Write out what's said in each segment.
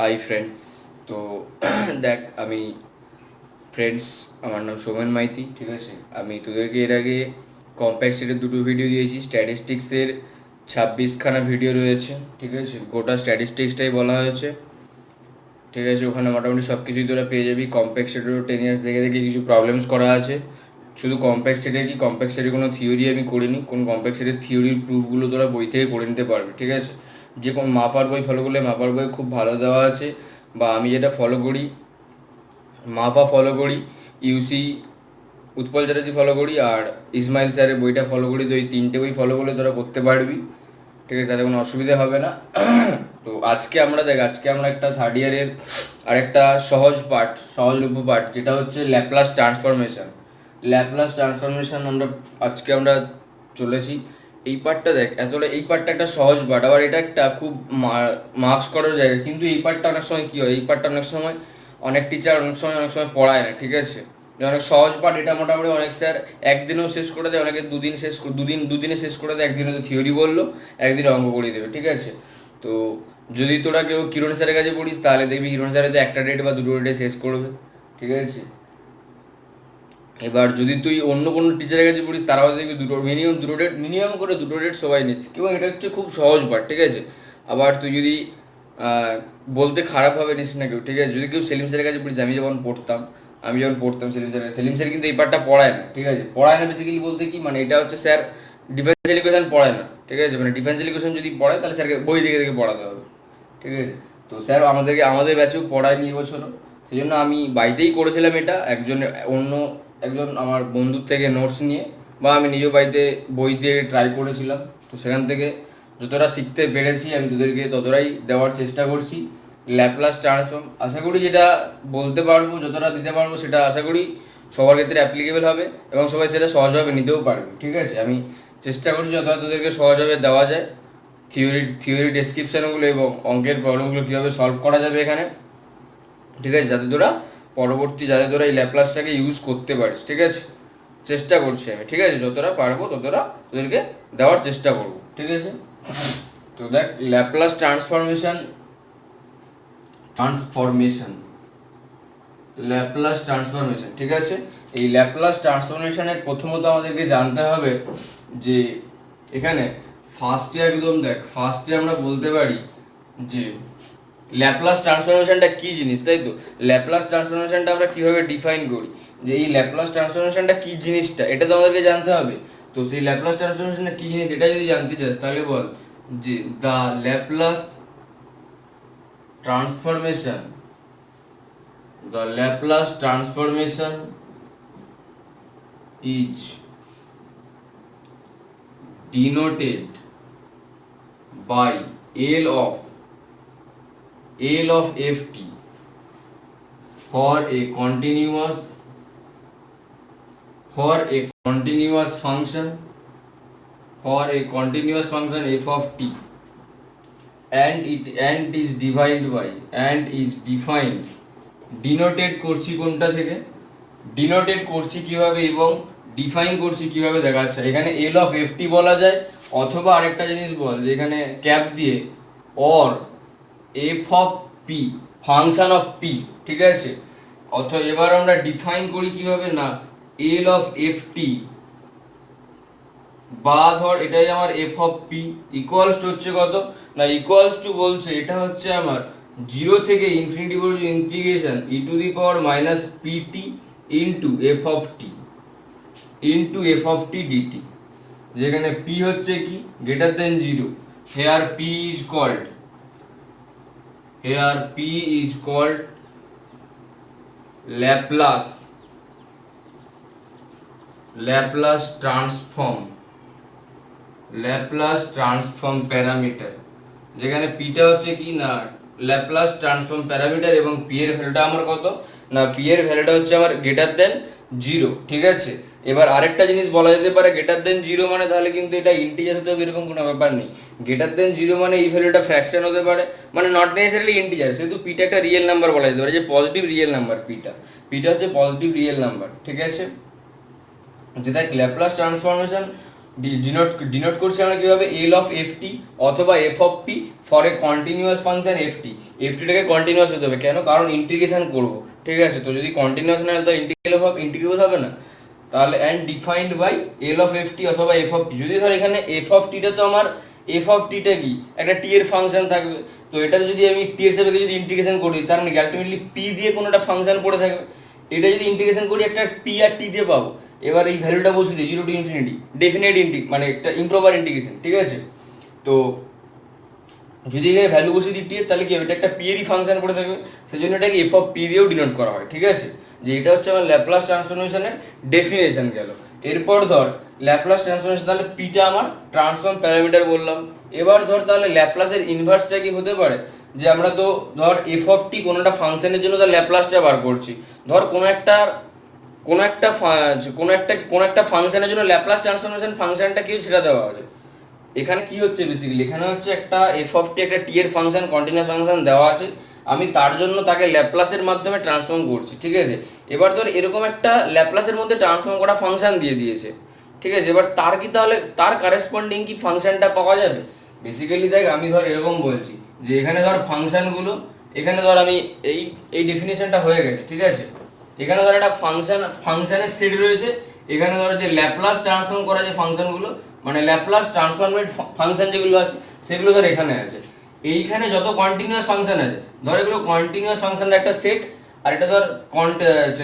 Hi friends. তো দেখ, আমি ফ্রেন্ডস, আমার নাম সোমেন মাইতি, ঠিক আছে। আমি তোদেরকে এর আগে কম্প্যাক্ট সেটের দুটো ভিডিও দিয়েছি। স্ট্যাটিস্টিক্সের 26খানা ভিডিও রয়েছে, ঠিক আছে। গোটা স্ট্যাটিস্টিক্সটাই বলা হয়েছে, ঠিক আছে। ওখানে মোটামুটি সব কিছুই তোরা পেয়ে যাবি। কম্প্যাক্ট সেটেরও 10 ইয়ার্স দেখে দেখে কিছু প্রবলেমস করা আছে। শুধু কম্প্যাক্ট সেটের কি, কম্প্যাক্ট সেটের কোনো থিওরি আমি করিনি। কোন কম্প্যাক্ট সেটের থিওরির প্রুফগুলো তোরা বই থেকে করে নিতে পারবি, ঠিক আছে। যে কোন মাপার বই ফলো করলে মাপার বই খুব ভালো দেওয়া আছে, বা আমি যেটা ফলো করি, মাপা ফলো করি, ইউসি উৎপল চ্যাটার্জি ফলো করি, আর ইসমাইল স্যারের বইটা ফলো করি। তো এই তিনটে বই ফলো করলে তোরা করতে পারবি, ঠিক আছে। তাতে কোনো অসুবিধা হবে না। তো আজকে আমরা একটা থার্ড ইয়ারের আরেকটা সহজলভ্য পার্ট, যেটা হচ্ছে ল্যাপ্লাস ট্রান্সফরমেশন। আমরা চলেছি। এই পার্টটা দেখ, এই পার্টটা একটা সহজ পার্ট, আবার এটা একটা খুব মার্কস করার জায়গা। কিন্তু এই পার্টটা অনেক সময় কী হয়, এই পার্টটা অনেক টিচার অনেক সময় পড়ায় না, ঠিক আছে। অনেক সহজ পাঠ, এটা মোটামুটি অনেক স্যার একদিনেও শেষ করে দেয়, অনেকে দুদিনে শেষ করে দেয়। একদিনে তো থিওরি বললো, একদিনে অঙ্ক করে দেবে, ঠিক আছে। তো যদি তোরা কেউ কিরণ স্যারের কাছে পড়িস, তাহলে দেখবি কিরণ স্যারে তো একটা ডেট বা দুটো ডেটে শেষ করবে, ঠিক আছে। এবার যদি তুই অন্য কোনো টিচারের কাছে পড়িস, তারাও দেখবি মিনিমাম করে দুটো ডেট সবাই নিচ্ছে। এবং এটা হচ্ছে খুব সহজ পাঠ, ঠিক আছে। আবার তুই যদি বলতে খারাপভাবে নিস না কেউ, ঠিক আছে। যদি কেউ সেলিম স্যারের কাছে পড়িস, আমি যখন পড়তাম সেলিম স্যার কিন্তু এই পার্টটা পড়ায় না, ঠিক আছে। পড়ায় না বেসিক্যালি বলতে কি, মানে এটা হচ্ছে স্যার ডিফেন্স এডুকেশন পড়ায় না, ঠিক আছে। মানে ডিফেন্স এডুকেশন যদি পড়ায়, তাহলে স্যারকে বই দেখে দেখে পড়াতে হবে, ঠিক আছে। তো স্যার আমাদের ব্যাচেও পড়ায়নি এবছরও। সেই জন্য আমি বাড়িতেই করেছিলাম এটা, অন্য একজন আমার বন্ধুর থেকে নোটস নিয়ে, বা আমি নিজেও বাড়িতে বই দিয়ে ট্রাই করেছিলাম। তো সেখান থেকে যতটা শিখতে পেরেছি, আমি তোদেরকে ততটাই দেওয়ার চেষ্টা করছি। ল্যাপ্লাস ট্রান্সফর্ম আশা করি যেটা বলতে পারবো, যতটা দিতে পারবো, সেটা আশা করি সবার ক্ষেত্রে অ্যাপ্লিকেবল হবে, এবং সবাই সেটা সহজভাবে নিতেও পারবে, ঠিক আছে। আমি চেষ্টা করছি যতটা তোদেরকে সহজভাবে দেওয়া যায়। থিওরি ডেসক্রিপশানগুলো এবং অঙ্কের প্রবলেমগুলো কীভাবে সলভ করা যাবে এখানে, ঠিক আছে, যাতে তোরা এই ল্যাপ্লাসটাকে ইউজ করতে পারিস, ঠিক আছে। চেষ্টা করছি আমি, ঠিক আছে। যতটা পারবো ততটা তোদেরকে দেওয়ার চেষ্টা করবো, ঠিক আছে। তো দেখ, Laplace transformation transformation Laplace transformation ঠিক আছে। এই ল্যাপ্লাস ট্রান্সফরমেশনের প্রথমত আমাদেরকে জানতে হবে যে এখানে ফার্স্টে আমরা বলতে পারি যে ল্যাপ্লাস ট্রান্সফরমেশনটা কী জিনিস, তাই তো। ল্যাপ্লাস ট্রান্সফরমেশনটা আমরা কীভাবে ডিফাইন করি, যে এই ল্যাপ্লাস ট্রান্সফরমেশনটা কী জিনিসটা, এটা তো আমাদেরকে জানতে হবে। তো সেই ল্যাপ্লাস ট্রান্সফরমেশনটা কী জিনিস, এটা যদি জানতে চাস, তাহলে বল যে the Laplace transformation the Laplace transformation is denoted by L of ft for a continuous function f of t, and is defined denoted করছি কোনটা থেকে, ডিনোটেড করছি কিভাবে এবং ডিফাইন করছি কিভাবে দেখাচ্ছে। এখানে এল অফ এফ টি বলা যায়, অথবা আরেকটা জিনিস বল যে এখানে ক্যাপ দিয়ে or F of P function of P, ঠিক আছে। অথবা এবার আমরা ডিফাইন করি কিভাবে, না এল অফ এফ টি, বা ধর এটাই আমার f of P equals to হচ্ছে কত, না ইকুয়ালস টু বলছে এটা হচ্ছে আমার 0 থেকে ইনফিনিটি পর্যন্ত integration e to the power minus PT into F of t d t, যেখানে পি হচ্ছে কি greater than 0। Here p is called Laplace transform parameter, যেখানে পিটা হচ্ছে কি, না ল্যাপ্লাস ট্রান্সফর্ম প্যারামিটার, এবং পি এর ভ্যালুটা আমার কত, না পি এর ভ্যালুটা হচ্ছে আমার গ্রেটার দেন 0, ঠিক আছে। এবার আরেকটা জিনিস বলা যেতে পারে, গ্রেটার দেন 0 মানে তাহলে কিন্তু এটা ইন্টিজার হতে হবে এরকম কোনো ব্যাপার নেই। গ্রেটার দেন 0 মানে এই ভ্যালুটা ফ্র্যাকশন হতে পারে, মানে নট নেসেসারিলি ইন্টিজার। সেহেতু পিটা একটা রিয়েল নাম্বার বলা যেতে পারে, যে পজিটিভ রিয়েল নাম্বার। পিটা হচ্ছে পজিটিভ রিয়েল নাম্বার, ঠিক আছে। যেটা ল্যাপ্লাস ট্রান্সফরমেশন ডিনোট করছি আমরা কিভাবে, এল অফ এফ টি অথবা f of P for a continuous function F T. এফটিটাকে continuous হতে হবে। কেন? কারণ ইন্টিগ্রেশন করবো, ঠিক আছে? তো যদি কন্টিনিউয়াস না হয় তো ইন্টিগ্রেবল হবে না। তাহলে and defined by L of F t অথবা এফ অফ টি। যদি ধর এখানে এফ অফ টিটা তো আমার এফ অফ টিটা কি একটা টি এর ফাংশন থাকবে, তো এটা যদি আমি টি এর সাপেক্ষে যদি ইন্টিগ্রেশন করি তার মানে আলটিমেটলি পি দিয়ে কোনো একটা ফাংশন পড়ে থাকবে। এটা যদি ইন্টিগ্রেশন করি একটা পি আর টি দিয়ে পাবো। এবার এই ভ্যালুটা বসে দিই 0 to ইনফিনিটি, ডেফিনেট মানে একটা ইমপ্রপার ইন্টিগ্রেশন, ঠিক আছে? তো যদি এখানে ভ্যালু বসিয়ে দিই টি এর, তাহলে কি হবে? এটা একটা পি এরই ফাংশন পড়ে থাকবে, সেই জন্য এটাকে এফ অফ পি দিয়েও ডিনোট করা হয়, ঠিক আছে? যে এটা হচ্ছে আমার ল্যাপ্লাস ট্রান্সফরমেশনের ডেফিনেশন গেল। এরপর ধর ল্যাপ্লাস ট্রান্সফরমেশন, তাহলে পিটা আমার ট্রান্সফর্ম প্যারামিটার বললাম। এবার ধর তাহলে ল্যাপ্লাসের ইনভার্সটা কি হতে পারে? যে আমরা তো ধর এফ অফ টি কোনো একটা ফাংশনের জন্য তার ল্যাপ্লাসটা বার করছি। ধর কোনো একটা ফাংশনের জন্য ল্যাপ্লাস ট্রান্সফরমেশন ফাংশনটা কি সেটা দেওয়া আছে। এখানে কি হচ্ছে বেসিক্যালি, এখানে হচ্ছে একটা এফ অফ টি একটা টি এর ফাংশন, কন্টিনিউয়াস ফাংশন দেওয়া আছে, আমি তার জন্য তাকে ল্যাপ্লাসের মাধ্যমে ট্রান্সফর্ম করছি, ঠিক আছে? এবার ধর এরকম একটা ল্যাপ্লাসের মধ্যে ট্রান্সফর্ম করা ফাংশন দিয়ে দিয়েছে, ঠিক আছে? এবার তার কি তাহলে তার কারেসপন্ডিং কি ফাংশনটা পাওয়া যাবে? বেসিক্যালি দেখ, আমি ধর এরকম বলছি যে এখানে ধর ফাংশনগুলো, এখানে ধর আমি এই এই ডেফিনেশনটা হয়ে গেছে, ঠিক আছে? এখানে ধর একটা ফাংশনের সেট রয়েছে, এখানে ধর যে ল্যাপ্লাস ট্রান্সফর্ম করা যে ফাংশনগুলো, মানে ল্যাপ্লাস ট্রান্সফরমেড ফাংশন যেগুলো আছে সেগুলো ধর এখানে আছে। এইখানে যত কন্টিনিউয়াস ফাংশন আছে ধর এগুলো কন্টিনিউয়াস ফাংশনের একটা সেট, আর এটা ধর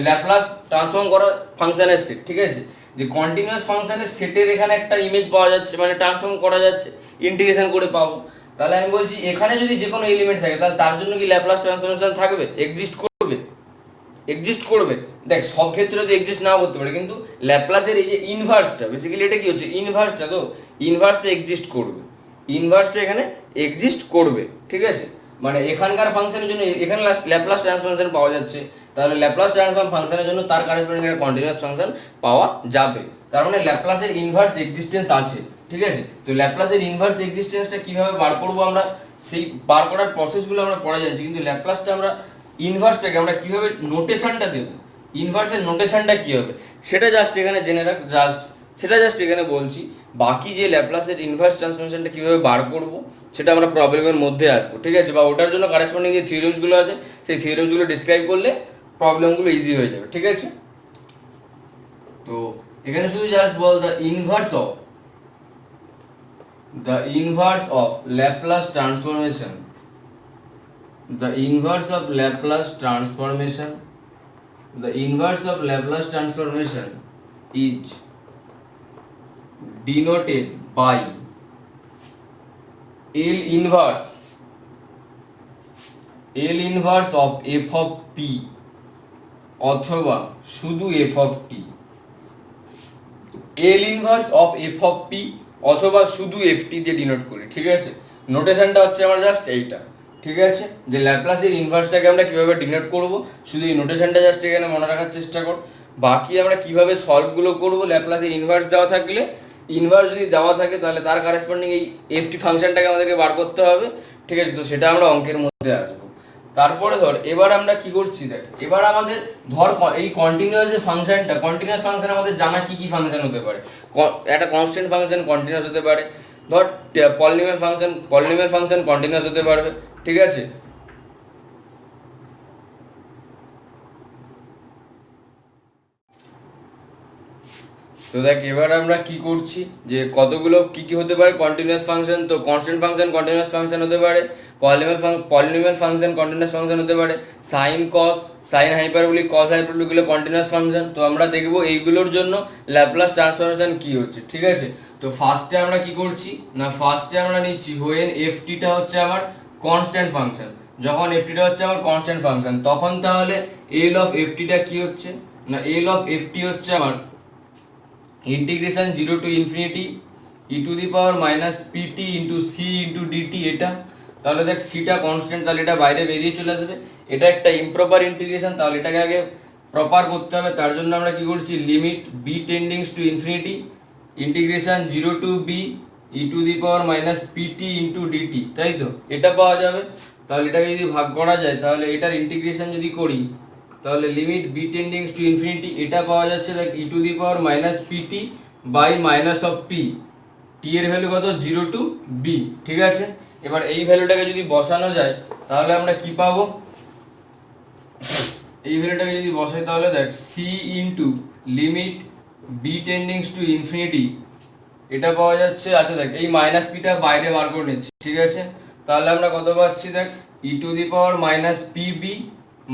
ল্যাপ্লাস ট্রান্সফর্ম করা ফাংশনের সেট, ঠিক আছে? যে কন্টিনিউয়াস ফাংশনের সেটের এখানে একটা ইমেজ পাওয়া যাচ্ছে, মানে ট্রান্সফর্ম করা যাচ্ছে, ইন্টিগ্রেশন করে পাবো। তাহলে আমি বলছি এখানে যদি যে কোনো এলিমেন্ট থাকে তাহলে তার জন্য কি ল্যাপ্লাস ট্রান্সফরমেশন থাকবে, এক্সিস্ট করবে। দেখ সব ক্ষেত্রে তো এক্সিস্ট নাও করতে পারে, কিন্তু ল্যাপ্লাসের এই যে ইনভার্সটা, বেসিক্যালি এটা কি হচ্ছে ইনভার্সটা, তো ইনভার্সটা এক্সিস্ট করবে, ইনভার্সটা এখানে এক্সিস্ট করবে, ঠিক আছে? মানে এখানকার ফাংশনের জন্য এখানে ল্যাপ্লাস ট্রান্সফরমেশন পাওয়া যাচ্ছে, তাহলে ল্যাপ্লাস ট্রান্সফর্ম ফাংশনের জন্য তার কারেসপন্ডিং একটা কন্টিনিউয়াস ফাংশন পাওয়া যাবে। তার মানে ল্যাপ্লাসের ইনভার্স এক্সিস্টেন্স আছে, ঠিক আছে? তো ল্যাপ্লাসের ইনভার্স এক্সিস্টেন্সটা কিভাবে বার করবো আমরা, সেই বার করার প্রসেসগুলো আমরা পড়ে যাচ্ছি, কিন্তু ল্যাপ্লাসটা আমরা ইনভার্সটাকে আমরা কিভাবে নোটেশনটা দেব, ইনভার্সের নোটেশনটা কি হবে সেটা জাস্ট এখানে জেনে রাখ, সেটা জাস্ট এখানে বলছি। বাকি যে ল্যাপ্লাসের ইনভার্স ট্রান্সফরমেশনটা কিভাবে বার করব সেটা আমরা প্রবলেমের মধ্যে আসবো, ঠিক আছে? বা ওটার জন্য কারেসপন্ডিং যে থিওরেমসগুলো আছে সেই থিওরেমসগুলো ডিসক্রাইব করলে প্রবলেমগুলো ইজি হয়ে যাবে, ঠিক আছে? তো এখানে শুধু just ball the inverse of Laplace transformation, the inverse of Laplace transformation is denoted by L inverse of f of p অথবা শুধু f of t, L inverse of f of p অথবা শুধু f t দিয়ে denote করি, ঠিক আছে? নোটেশনটা হচ্ছে আমার জাস্ট এইটা, ঠিক আছে? যে ল্যাপ্লাসের ইনভার্সটাকে আমরা কিভাবে ডিনোট করব, শুধু এই নোটেশনটা জাস্ট এখানে মনে রাখার চেষ্টা কর। বাকি আমরা কিভাবে সলভগুলো করব, ল্যাপ্লাসের ইনভার্স দেওয়া থাকলে, ইনভার্স যদি দেওয়া থাকে তাহলে তার কারেসপন্ডিং এই এফটি ফাংশনটাকে আমাদেরকে বার করতে হবে, ঠিক আছে? তো সেটা আমরা অঙ্কের মধ্যে আসবো। তারপরে ধর এবার আমরা কি করছি দেখ, এবার আমাদের ধর এই কন্টিনিউয়াস যে ফাংশনটা, কন্টিনিউয়াস ফাংশন আমাদের জানা কি কি ফাংশন হতে পারে, একটা কনস্ট্যান্ট ফাংশন কন্টিনিউয়াস হতে পারে, ধর পলিনোমিয়াল ফাংশন কন্টিনিউয়াস হতে পারবে, ঠিক আছে? তো দেখ এবার আমরা কি করছি যে কতগুলো কি কি হতে পারে কন্টিনিউয়াস ফাংশন। তো কনস্ট্যান্ট ফাংশন কন্টিনিউয়াস ফাংশন হতে পারে, পলিনোমিয়াল ফাংশন কন্টিনিউয়াস ফাংশন হতে পারে, সাইন হাইপারবোলিক কস হাইপারবোলিক গুলো কন্টিনিউয়াস ফাংশন। তো আমরা দেখবো এইগুলোর জন্য ল্যাপ্লাস ট্রান্সফরমেশন কি হচ্ছে, ঠিক আছে? তো ফার্স্টে আমরা কি করছি না, ফার্স্টে আমরা নিচ্ছি হোয়েন এফ টিটা হচ্ছে আমার কনস্ট্যান্ট ফাংশন, যখন এফ টিটা হচ্ছে আমার কনস্ট্যান্ট ফাংশন তখন তাহলে এল অফ এফ টিটা কি হচ্ছে না, এল অফ এফ টি হচ্ছে আমার integration 0 to infinity e to the power minus PT into c into d t. এটা তাহলে দেখ সিটা কনস্ট্যান্ট, তাহলে এটা বাইরে বেরিয়ে চলে আসবে, এটা একটা ইমপ্রপার ইন্টিগ্রেশন, তাহলে এটাকে আগে প্রপার করতে হবে। তার জন্য আমরা কি করছি, limit b টেন্ডিংস to infinity integration 0 to b E to the power minus PT into DT, তাই তো? এটা পাওয়া যাবে। তাহলে এটাকে যদি ভাগ করা যায় তাহলে এটার ইন্টিগ্রেশন যদি করি তাহলে লিমিট বি টেন্ডিংস টু ইনফিনিটি এটা পাওয়া যাচ্ছে দেখ ই to the power minus PT by minus of P, টি এর ভ্যালু কত 0 to b, ঠিক আছে? এবার এই ভ্যালুটাকে যদি বসানো যায় তাহলে আমরা কি পাবো, এই ভ্যালুটাকে যদি বসাই তাহলে দেখ C into limit b টেন্ডিংস to infinity, এটা পাওয়া যাচ্ছে। আচ্ছা দেখ এই মাইনাস পিটা বাইরে বার করে নিচ্ছি, ঠিক আছে। তাহলে আমরা কত পাচ্ছি দেখ, ই to the power minus P B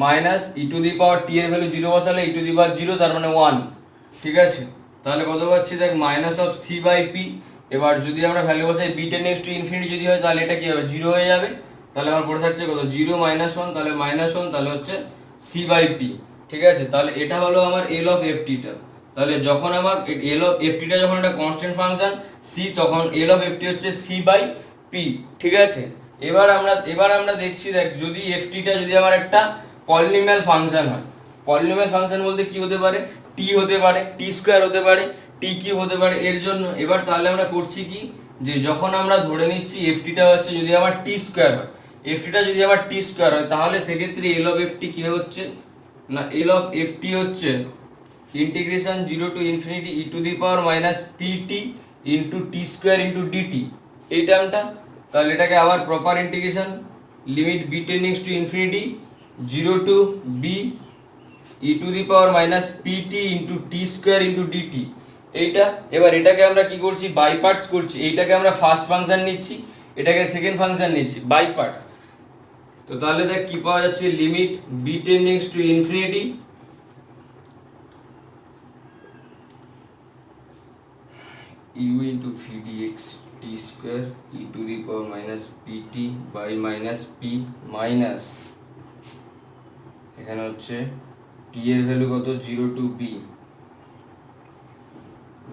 minus E to the পাওয়ার টি এর ভ্যালু 0 বসালে ই টু দি পাওয়ার 0, তার মানে 1, ঠিক আছে। তাহলে কত পাচ্ছি দেখ minus of c by p. এবার যদি আমরা ভ্যালু বসাই বি টেন্ডিংস টু ইনফিনিটি যদি হয় তাহলে এটা কি হবে, 0 হয়ে যাবে। তাহলে আমার পড়ে থাকছে কত, 0 মাইনাস 1, তাহলে মাইনাস 1, তাহলে হচ্ছে সি বাই পি, ঠিক আছে। তাহলে এটা হলো আমার এল অফ এফ টিটা। তাহলে যখন আমার এল অফ এফ টিটা যখন একটা কনস্ট্যান্ট ফাংশন সি, তখন এল অফ এফ টি হচ্ছে সি বাই পি, ঠিক আছে। এবার আমরা দেখছি দেখ, যদি এফ টিটা যদি আমার একটা পলিনোমিয়াল ফাংশন হয়, পলিনোমিয়াল ফাংশন বলতে কি হতে পারে, টি হতে পারে, টি স্কোয়ার হতে পারে, টি কিউব হতে পারে এর জন্য। এবার তাহলে আমরা করছি কি, যে যখন আমরা ধরে নিচ্ছি এফ টিটা হচ্ছে যদি আমার টি স্কোয়ার হয়, এফ টিটা যদি আমার টি স্কোয়ার হয়, তাহলে সেক্ষেত্রে এল অফ এফ টি কি হচ্ছে না, এল অফ এফ টি হচ্ছে integration 0 to infinity e to the power minus p t into t square into dt, এই টার্মটা। তাহলে এটাকে আবার proper integration limit b টেন্ডিংস to infinity 0 to b e to the power minus p t into t square into dt, এইটা। এবার এটাকে আমরা কি করছি, বাই পার্টস করছি। এইটাকে আমরা ফার্স্ট ফাংশন নিচ্ছি, এটাকে সেকেন্ড ফাংশন নিচ্ছি, বাই পার্টস। তো তাহলে দেখ কি পাওয়া যাচ্ছে, limit b টেন্ডিংস to infinity u into v dx t square e to the power minus pt by minus p minus এখানে হচ্ছে t এর ভ্যালু কত, 0 to b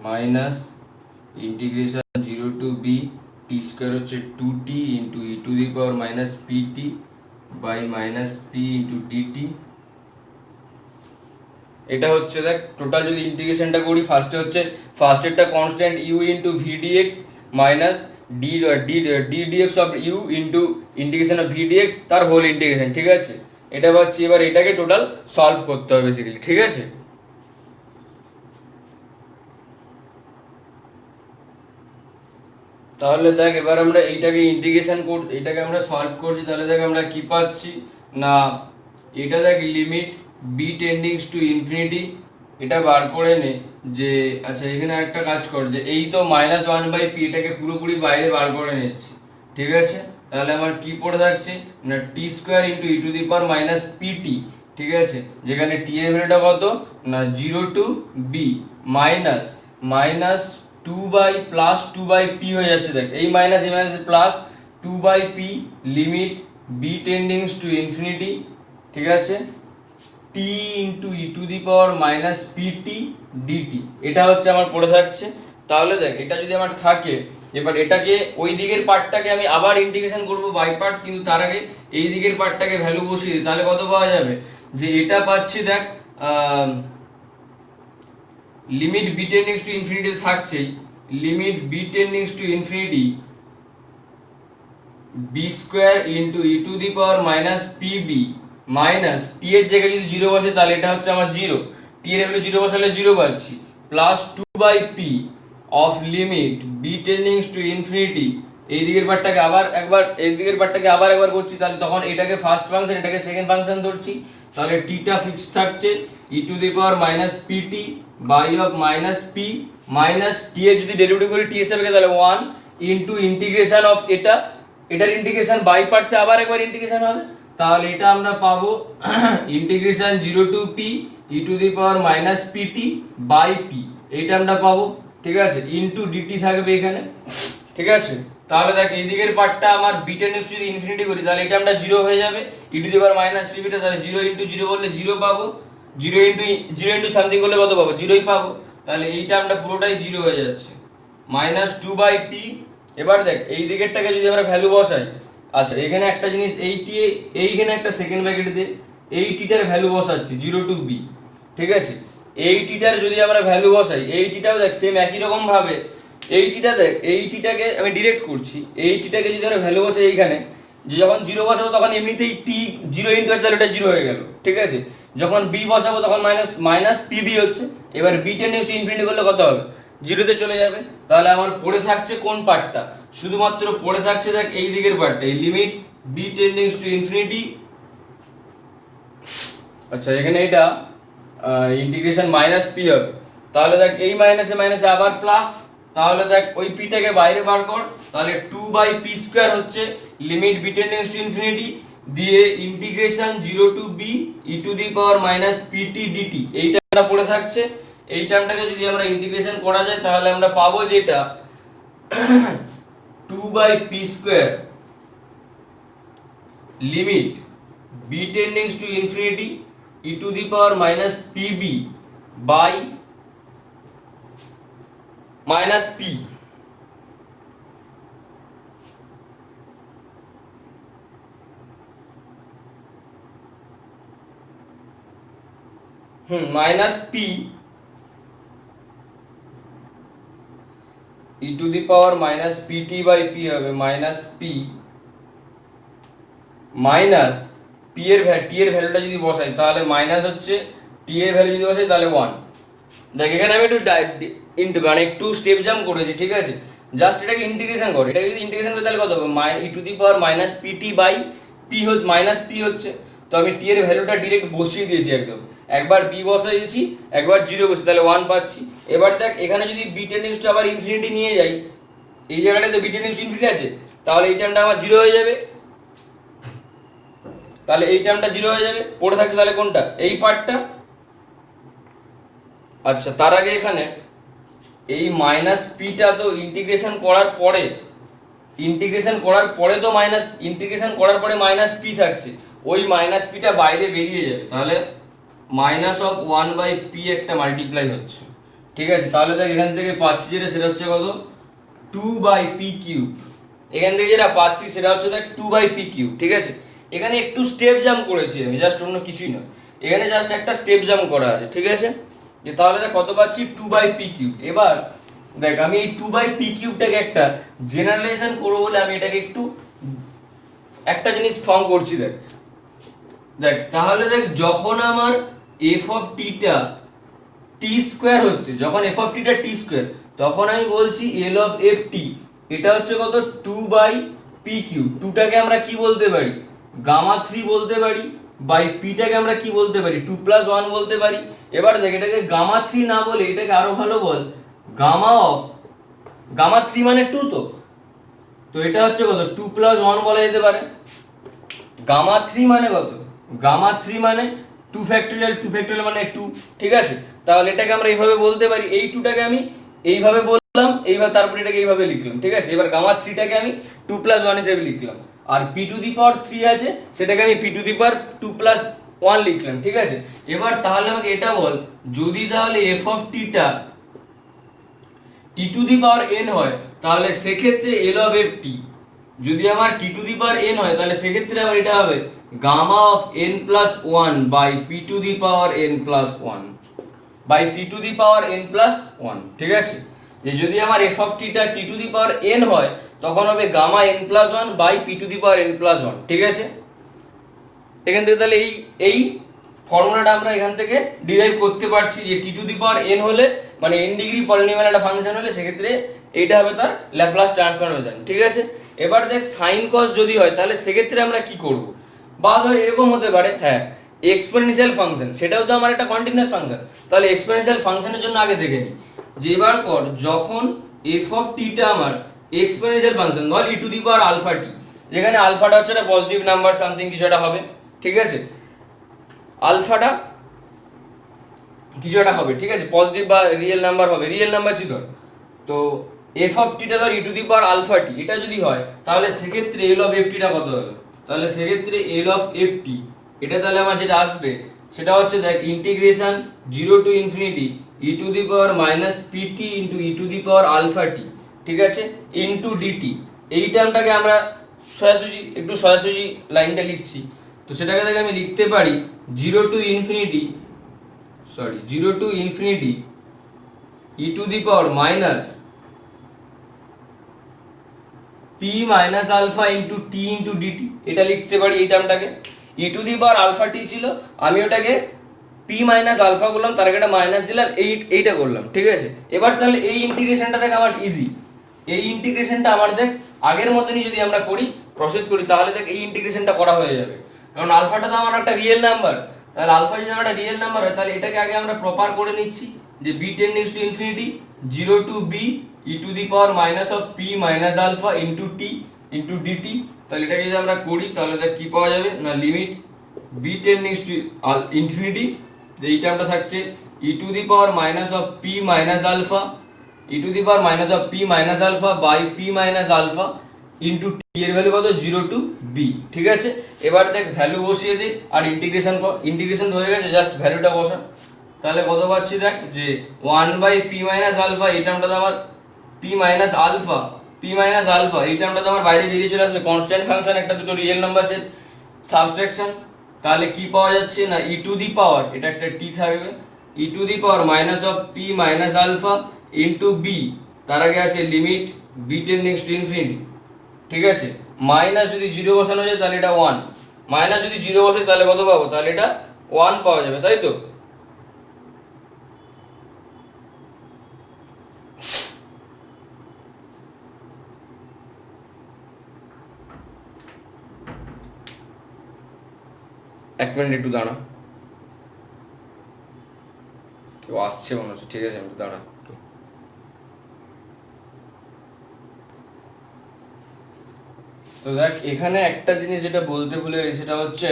minus integration 0 to b t square হচ্ছে 2t into e to the power minus pt by minus p into dt। এটা হচ্ছে দেখ total যদি ইন্টিগ্রেশনটা করি, ফার্স্টেরটা constant u into v dx minus d dx of u into integration of v dx তার whole integration, ঠিক আছে। এটা পাচ্ছি। এবার এটাকে টোটাল সলভ করতে হবে বেসিক্যালি, ঠিক আছে। তাহলে দেখ এবার আমরা এইটাকে এটাকে আমরা সলভ করছি। তাহলে দেখ আমরা কি পাচ্ছি না, এটা দেখ লিমিট বি টেন্ডিংস টু ইনফিনিটি, এটা বার করে নে যে, আচ্ছা এখানে একটা কাজ কর, যে এই তো মাইনাস 1/p, এটাকে পুরোপুরি বাইরে বার করে নিচ্ছি, ঠিক আছে। তাহলে আমার কি পড়ে থাকছে না, t square into e to the power minus pt, ঠিক আছে। যেখানে টি এর ভ্যালুটা কত না 0 to b minus minus 2 plus 2/p হয়ে যাচ্ছে। দেখ এই minus plus 2/p limit b টেন্ডিংস to infinity, ঠিক আছে, t into e to the power minus PT dt, এটা হচ্ছে আমার পড়ে থাকছে। তাহলে দেখ এটা যদি আমার থাকে, এবার এটাকে ওই দিকের পার্টটাকে আমি আবার ইন্টিগ্রেশন করব বাই পার্টস, কিন্তু তার আগে এই দিকের পার্টটাকে ভ্যালু বসিয়ে দিই। তাহলে কত পাওয়া যাবে, যে এটা পাচ্ছি দেখ লিমিট বি টেন্ডিংস টু ইনফিনিটি থাকছেই, limit b টেন্ডিংস to infinity b square into e to the power minus pb minus t এর জায়গায় যদি 0 বসে তাহলে এটা হচ্ছে আমার 0, টি এর ভ্যালু 0 বসালে 0 পাচ্ছি, plus 2/p of limit b টেন্ডিংস to infinity, এই দিকের পার্টটাকে আবার একবার করছি। তাহলে তখন এটাকে ফার্স্ট ফাংশন, এটাকে সেকেন্ড ফাংশন ধরছি। তাহলে টিটা ফিক্স থাকছে e to the power minus PT by of minus p minus t এর যদি ডেরিভেটিভ করি টি হিসেবে, তাহলে 1 ইন্টু ইন্টিগ্রেশন অফ এটার ইন্টিগ্রেশন বাই পার্টসে আবার একবার ইন্টিগ্রেশন হবে। তাহলে এটা আমরা পাবো integration 0 to P e to the power minus PT by p, এইটা আমরা পাবো, ঠিক আছে, ইন্টু ডিটি থাকবে এখানে, ঠিক আছে। তাহলে দেখ এই দিকের পার্টটা আমার বি টেন্ডিংস যদি ইনফিনিটি করি তাহলে এটা আমরা 0 হয়ে যাবে, ই টু দি পাওয়ার মাইনাস পিপিটা, তাহলে 0 ইন্টু 0 করলে 0 পাবো, 0 ইন্টু সামথিং করলে কত পাবো, 0ই পাবো। তাহলে এইটা আমরা পুরোটাই 0 হয়ে যাচ্ছে, মাইনাস 2/p। এবার দেখ এই দিকেরটাকে যদি আমরা ভ্যালু বসাই, আচ্ছা এখানে একটা জিনিস, এইখানে একটা সেকেন্ড ব্র্যাকেট দিয়ে এই টিটার ভ্যালু বসাচ্ছি 0 টু বি, ঠিক আছে। এই টিটার যদি আমরা ভ্যালু বসাই, এই টিটাও দেখ সেম একই রকম ভাবে, এই টিটা দেখ, এই টিটাকে আমি ডিরেক্ট করছি, এই টিটাকে যদি আমরা ভ্যালু বসাই এইখানে, যে যখন 0 বসাবো তখন এমনিতেই টি 0 ইন্টু আছে, তাহলে এটা 0 হয়ে গেল, ঠিক আছে। যখন বি বসাবো তখন মাইনাস পিবি হচ্ছে। এবার বি টেন্ডিংস টু ইনফিনিটি করলে কত হবে, 0-তে চলে যাবে। তাহলে আমার পড়ে থাকছে কোন পার্টটা, শুধুমাত্র পড়ে থাকছে দেখ এই দিকের পার্টটা, এই লিমিট বি টেন্ডিংস টু ইনফিনিটি। আচ্ছা এখানে এটা ইন্টিগ্রেশন মাইনাস পি হবে, তাহলে দেখ এই মাইনাসে মাইনাসে আবার প্লাস, তাহলে দেখ ওই পিটাকে বাইরে বার কর, তাহলে 2/p² হচ্ছে লিমিট বি টেন্ডিংস টু ইনফিনিটি দিয়ে integration 0 to b e to the power minus PT d t, এই টার্মটা পড়ে থাকছে। এই টার্মটাকে যদি আমরা ইন্টিগ্রেশন করা যায় তাহলে আমরা পাবো যেটা 2/p² limit b টেন্ডিংস to infinity e to the power minus pb by minus p. Minus p e to the power minus PT by P হবে মাইনাস পি মাইনাস পি এর টি এর ভ্যালুটা যদি বসাই তাহলে মাইনাস হচ্ছে, টি এর ভ্যালু যদি বসাই তাহলে 1। দেখ এখানে আমি একটু মানে একটু স্টেপ জাম্প করেছি, ঠিক আছে, জাস্ট এটাকে ইন্টিগ্রেশন কর, এটাকে যদি ইন্টিগ্রেশন করি তাহলে কত হবে e to the power minus PT by p minus p হচ্ছে। তো আমি টি এর ভ্যালুটা ডিরেক্ট বসিয়ে দিয়েছি, একদম একবার বি বসাইছি একবার 0 বসে, তাহলে 1 পাচ্ছি। এবার দেখ এখানে যদি বি টেন্ডিংস টু আবার ইনফিনিটি নিয়ে যাই, এই জায়গাটায় তো বি টেন্ডিংস টু ইনফিনিটি আছে, তাহলে এই টার্মটা আমার 0 হয়ে যাবে, তাহলে এই টার্মটা 0 হয়ে যাবে। পড়ে থাকছে তাহলে কোনটা, এই পার্টটা। আচ্ছা তার আগে এখানে এই মাইনাস পিটা তো ইন্টিগ্রেশন করার পরে তো মাইনাস ইন্টিগ্রেশন করার পরে মাইনাস পি থাকছে, ওই মাইনাস পিটা বাইরে বেরিয়ে যাবে, তাহলে মাইনাস অফ 1/p একটা মাল্টিপ্লাই হচ্ছে, ঠিক আছে। তাহলে দেখ এখান থেকে পাচ্ছি যেটা সেটা হচ্ছে কত 2/p³। এখান থেকে যেটা পাচ্ছি সেটা হচ্ছে দেখ 2/p³, ঠিক আছে। এখানে একটু স্টেপ জাম্প করেছি আমি, জাস্ট অন্য কিছুই না, এখানে জাস্ট একটা স্টেপ জাম্প করা আছে, ঠিক আছে। যে তাহলে দেখ কত পাচ্ছি 2/p³। এবার দেখ আমি এই 2/p³ একটা জেনারেলাইজেশন করবো বলে আমি এটাকে একটু একটা জিনিস ফর্ম করছি। দেখ তাহলে দেখ যখন আমার এফ অফ টিটা টি² হচ্ছে, যখন এফ অফ টিটা টি², তখন আমি বলছি এল অফ এফ টি এটা হচ্ছে কত 2/p³। 2টাকে আমরা কি বলতে পারি, গামা3 বলতে পারি, বাই পিটাকে আমরা কি বলতে পারি 2+1 বলতে পারি। এবার দেখ এটাকে গামা3 না বলে এটাকে আরো ভালো বল গামা3 মানে 2, তো এটা হচ্ছে কত 2+1 বলা যেতে পারে। গামা3 মানে কত, গামা3 মানে 2 ফ্যাক্টোরিয়াল মানে 2, ঠিক আছে। তাহলে এটাকে আমরা এইভাবে বলতে পারি, এই 2টাকে আমি এইভাবে বললাম, এইভাবে তারপর এটাকে এইভাবে লিখলাম, ঠিক আছে। এবার গামা3টাকে আমি 2+1 হিসেবে লিখলাম, আর p⁻3 আছে সেটাকে আমি p⁻2+1 লিখলাম, ঠিক আছে। এবার তাহলে আমাকে এটা বল, যদি তাহলে এফ অফ টিটা t⁻n হয় তাহলে সেক্ষেত্রে এল অফ এফ টি যদি আমার t⁻n হয় তাহলে সেক্ষেত্রে আমার এটা হবে gamma of n+1 by p⁻n+1 by p⁻n+1, ঠিক আছে। যে যদি আমার এফ অফ টিটা t⁻n হয় তখন হবে গামা n+1 বাই p⁻n+1, ঠিক আছে। এখান থেকে তাহলে এই ফর্মুলাটা আমরা এখান থেকে ডিরাইভ করতে পারছি যে t⁻n হলে মানে n ডিগ্রি পলিনোমিয়াল একটা ফাংশন হলে সেক্ষেত্রে এইটা হবে তার ল্যাপ্লাস ট্রান্সফরমেশন, ঠিক আছে। এবার দেখ সাইন কস যদি হয় তাহলে সেক্ষেত্রে আমরা কি করব, বা ধর এরকম হতে পারে, হ্যাঁ এক্সপোনেনশিয়াল ফাংশন, সেটাও তো আমার একটা কন্টিনিউয়াস ফাংশন, তাহলে এক্সপোনেনশিয়াল ফাংশনের জন্য আগে দেখে নিই যে এবার পর যখন এফ অফ টিটা আমার এক্সপোনেনশিয়াল ফাংশন ধর e⁻α t, যেখানে আলফাটা হচ্ছে একটা পজিটিভ নাম্বার সামথিং কিছু একটা হবে, ঠিক আছে, আলফাটা কিছু একটা হবে, ঠিক আছে, পজিটিভ বা রিয়েল নাম্বার হবে, রিয়েল নাম্বার ছিল। তো এফ অফ টিটা ধর e⁻α t এটা যদি হয় তাহলে সেক্ষেত্রে এল অফ এফ টিটা কত হবে, তাহলে সেক্ষেত্রে এল অফ এফ টি এটা তাহলে আমার যেটা আসবে সেটা হচ্ছে দেখ integration 0 to infinity e⁻−pt into e⁻α t, ঠিক আছে, ইন্টু ডিটি। এই টার্মটাকে আমরা সোজাসুজি লাইনটা লিখছি, তো সেটাকে দেখে আমি লিখতে পারি 0 to infinity e⁻p−α into t into d t, এটা লিখতে পারি এই টার্মটাকে। e⁻α t ছিল, আমি ওটাকে p−α করলাম, তার আগে একটা মাইনাস দিলাম, এইটা করলাম, ঠিক আছে। এবার তাহলে এই ইন্টিগ্রেশনটা থেকে আমার ইজি, এই ইন্টিগ্রেশনটা আমার দেখ আগের মতনই যদি আমরা করি প্রসেস করি তাহলে দেখ এই ইন্টিগ্রেশনটা করা হয়ে যাবে, কারণ আলফাটা তো আমার একটা রিয়েল নাম্বার। তাহলে আলফা যদি আমার একটা রিয়েল নাম্বার হয় তাহলে এটাকে আগে আমরা প্রপার করে নিচ্ছি যে b টেন্ডিংস to infinity 0 to b e to the power minus of p minus alpha into t into dt। তাহলে এটাকে যদি আমরা করি তাহলে দেখ কি পাওয়া যাবে না লিমিট b টেন্ডিংস টু ইনফিনিটি, এই টার্মটা থাকছে e to the power minus of p minus alpha e to the power minus of p minus alpha by p minus alpha into t এর ভ্যালু কত 0 টু b। ঠিক আছে, এবার দেখ value বসিয়ে দে আর ইন্টিগ্রেশন কর। ইন্টিগ্রেশন হয়ে গেছে, জাস্ট ভ্যালুটা বসা। তাহলে কত পাচ্ছি দেখ যে 1 বাই p মাইনাস আলফা, এই টার্মটা তো আমার p মাইনাস আলফা এই টার্মটা তো আমার বাইরে বেরিয়ে চলে আসবে। কনস্ট্যান্ট ফাংশন একটা দুটো রিয়েল নাম্বার সেট সাবট্রাকশন, তাহলে কি পাওয়া যাচ্ছে না e টু দি পাওয়ার, এটা একটা t থাকবে, e to the power minus of p minus alpha into b, তার আগে আছে লিমিট b টেন্ডিংস টু ইনফিনিটি। ঠিক আছে, মাইনাস যদি 0 বসানো যায় তাহলে এটা 1, মাইনাস যদি 0 বসে তাহলে কত পাবো, তাহলে এটা 1 পাওয়া যাবে, তাই তো। এক মিনিট একটু দাঁড়া, কেউ আসছে মনে হচ্ছে। ঠিক আছে, আমি দাঁড়া। তো দেখ এখানে একটা জিনিস যেটা বলতে ভুলে গেছি, সেটা হচ্ছে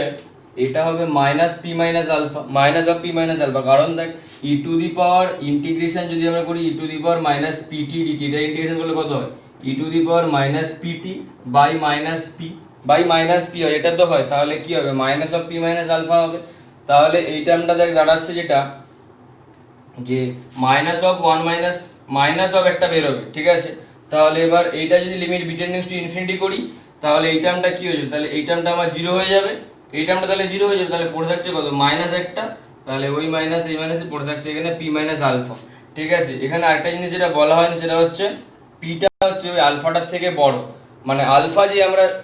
এটা হবে minus p minus alpha, minus of p minus alpha, কারণ দেখ ই টু দি পাওয়ার ইন্টিগ্রেশন যদি আমরা করি e to the power minus PT dt, এটা ইন্টিগ্রেশন করলে কত হয় e to the power minus PT by minus p হয়, এটা তো হয়। তাহলে কি হবে minus of p minus alpha হবে। তাহলে এই টার্মটা দেখ দাঁড়াচ্ছে যেটা যে minus of one minus of একটা বেরোবে। ঠিক আছে, তাহলে এবার এইটা যদি লিমিট বি টেন্ডিংস টু ইনফিনিটি করি তাহলে এই টার্মটা কি হয়ে যাবে, তাহলে এই টার্মটা আমার 0 হয়ে যাবে, এই টার্মটা তাহলে 0 হয়ে যাবে। তাহলে পড়ে থাকছে কত মাইনাস একটা, তাহলে ওই মাইনাস এই মাইনাসে পড়ে থাকছে এখানে পি মাইনাস আলফা। ঠিক আছে, এখানে আরেকটা জিনিস যেটা বলা হয়নি সেটা হচ্ছে পিটা হচ্ছে ওই আলফাটার থেকে বড়, মানে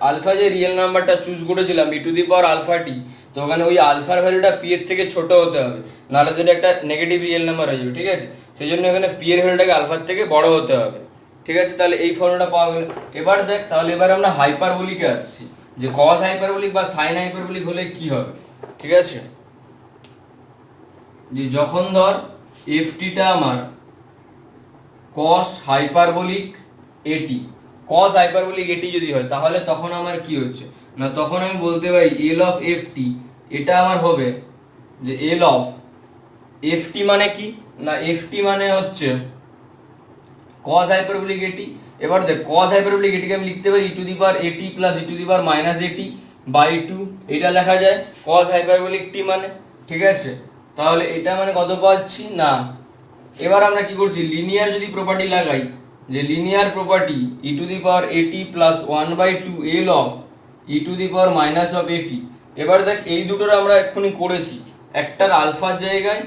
আলফা যে রিয়েল নাম্বারটা চুজ করেছিলাম ই টু দি পাওয়ার আলফা টি, তো ওখানে ওই আলফার ভ্যালুটা পি এর থেকে ছোট হতে হবে, নাহলে তো এটা একটা নেগেটিভ রিয়েল নাম্বার হয়ে যাবে। ঠিক আছে, সেই জন্য এখানে পি এর ভ্যালুটাকে আলফার থেকে বড় হতে হবে। ঠিক আছে, তাহলে এই ফর্মুলাটা পাওয়া গেল। এবার দেখ তাহলে এবার আমরা হাইপারবোলিকে আসছি, যে কস হাইপারবোলিক বা সাইন হাইপারবোলিক হলে কি হবে। ঠিক আছে, যে যখন ধর এফটিটা আমার কস হাইপারবোলিক এটি, কস হাইপারবোলিক এটি যদি হয় তাহলে তখন আমার কি হচ্ছে না, তখন আমি বলতে পারি এল অফ এফটি, এটা আমার হবে যে এল অফ এফটি মানে কি না, এফটি মানে হচ্ছে cos হাইপারবোলিক এটি। এবার দেখ cos হাইপারবোলিক এটিকে আমি লিখতে পারি e to the power at plus e to the power minus এটি বাই 2, এটা লেখা যায় cos হাইপারবোলিক টি মানে। ঠিক আছে, তাহলে এটা মানে কত পাচ্ছি না, এবার আমরা কি করছি লিনিয়ার যদি প্রপার্টি লাগাই, যে linear property e to the power at plus 1/2 L of e to the power minus of at. এবার দেখ এই দুটোর আমরা এক্ষুনি করেছি একটার আলফার জায়গায়,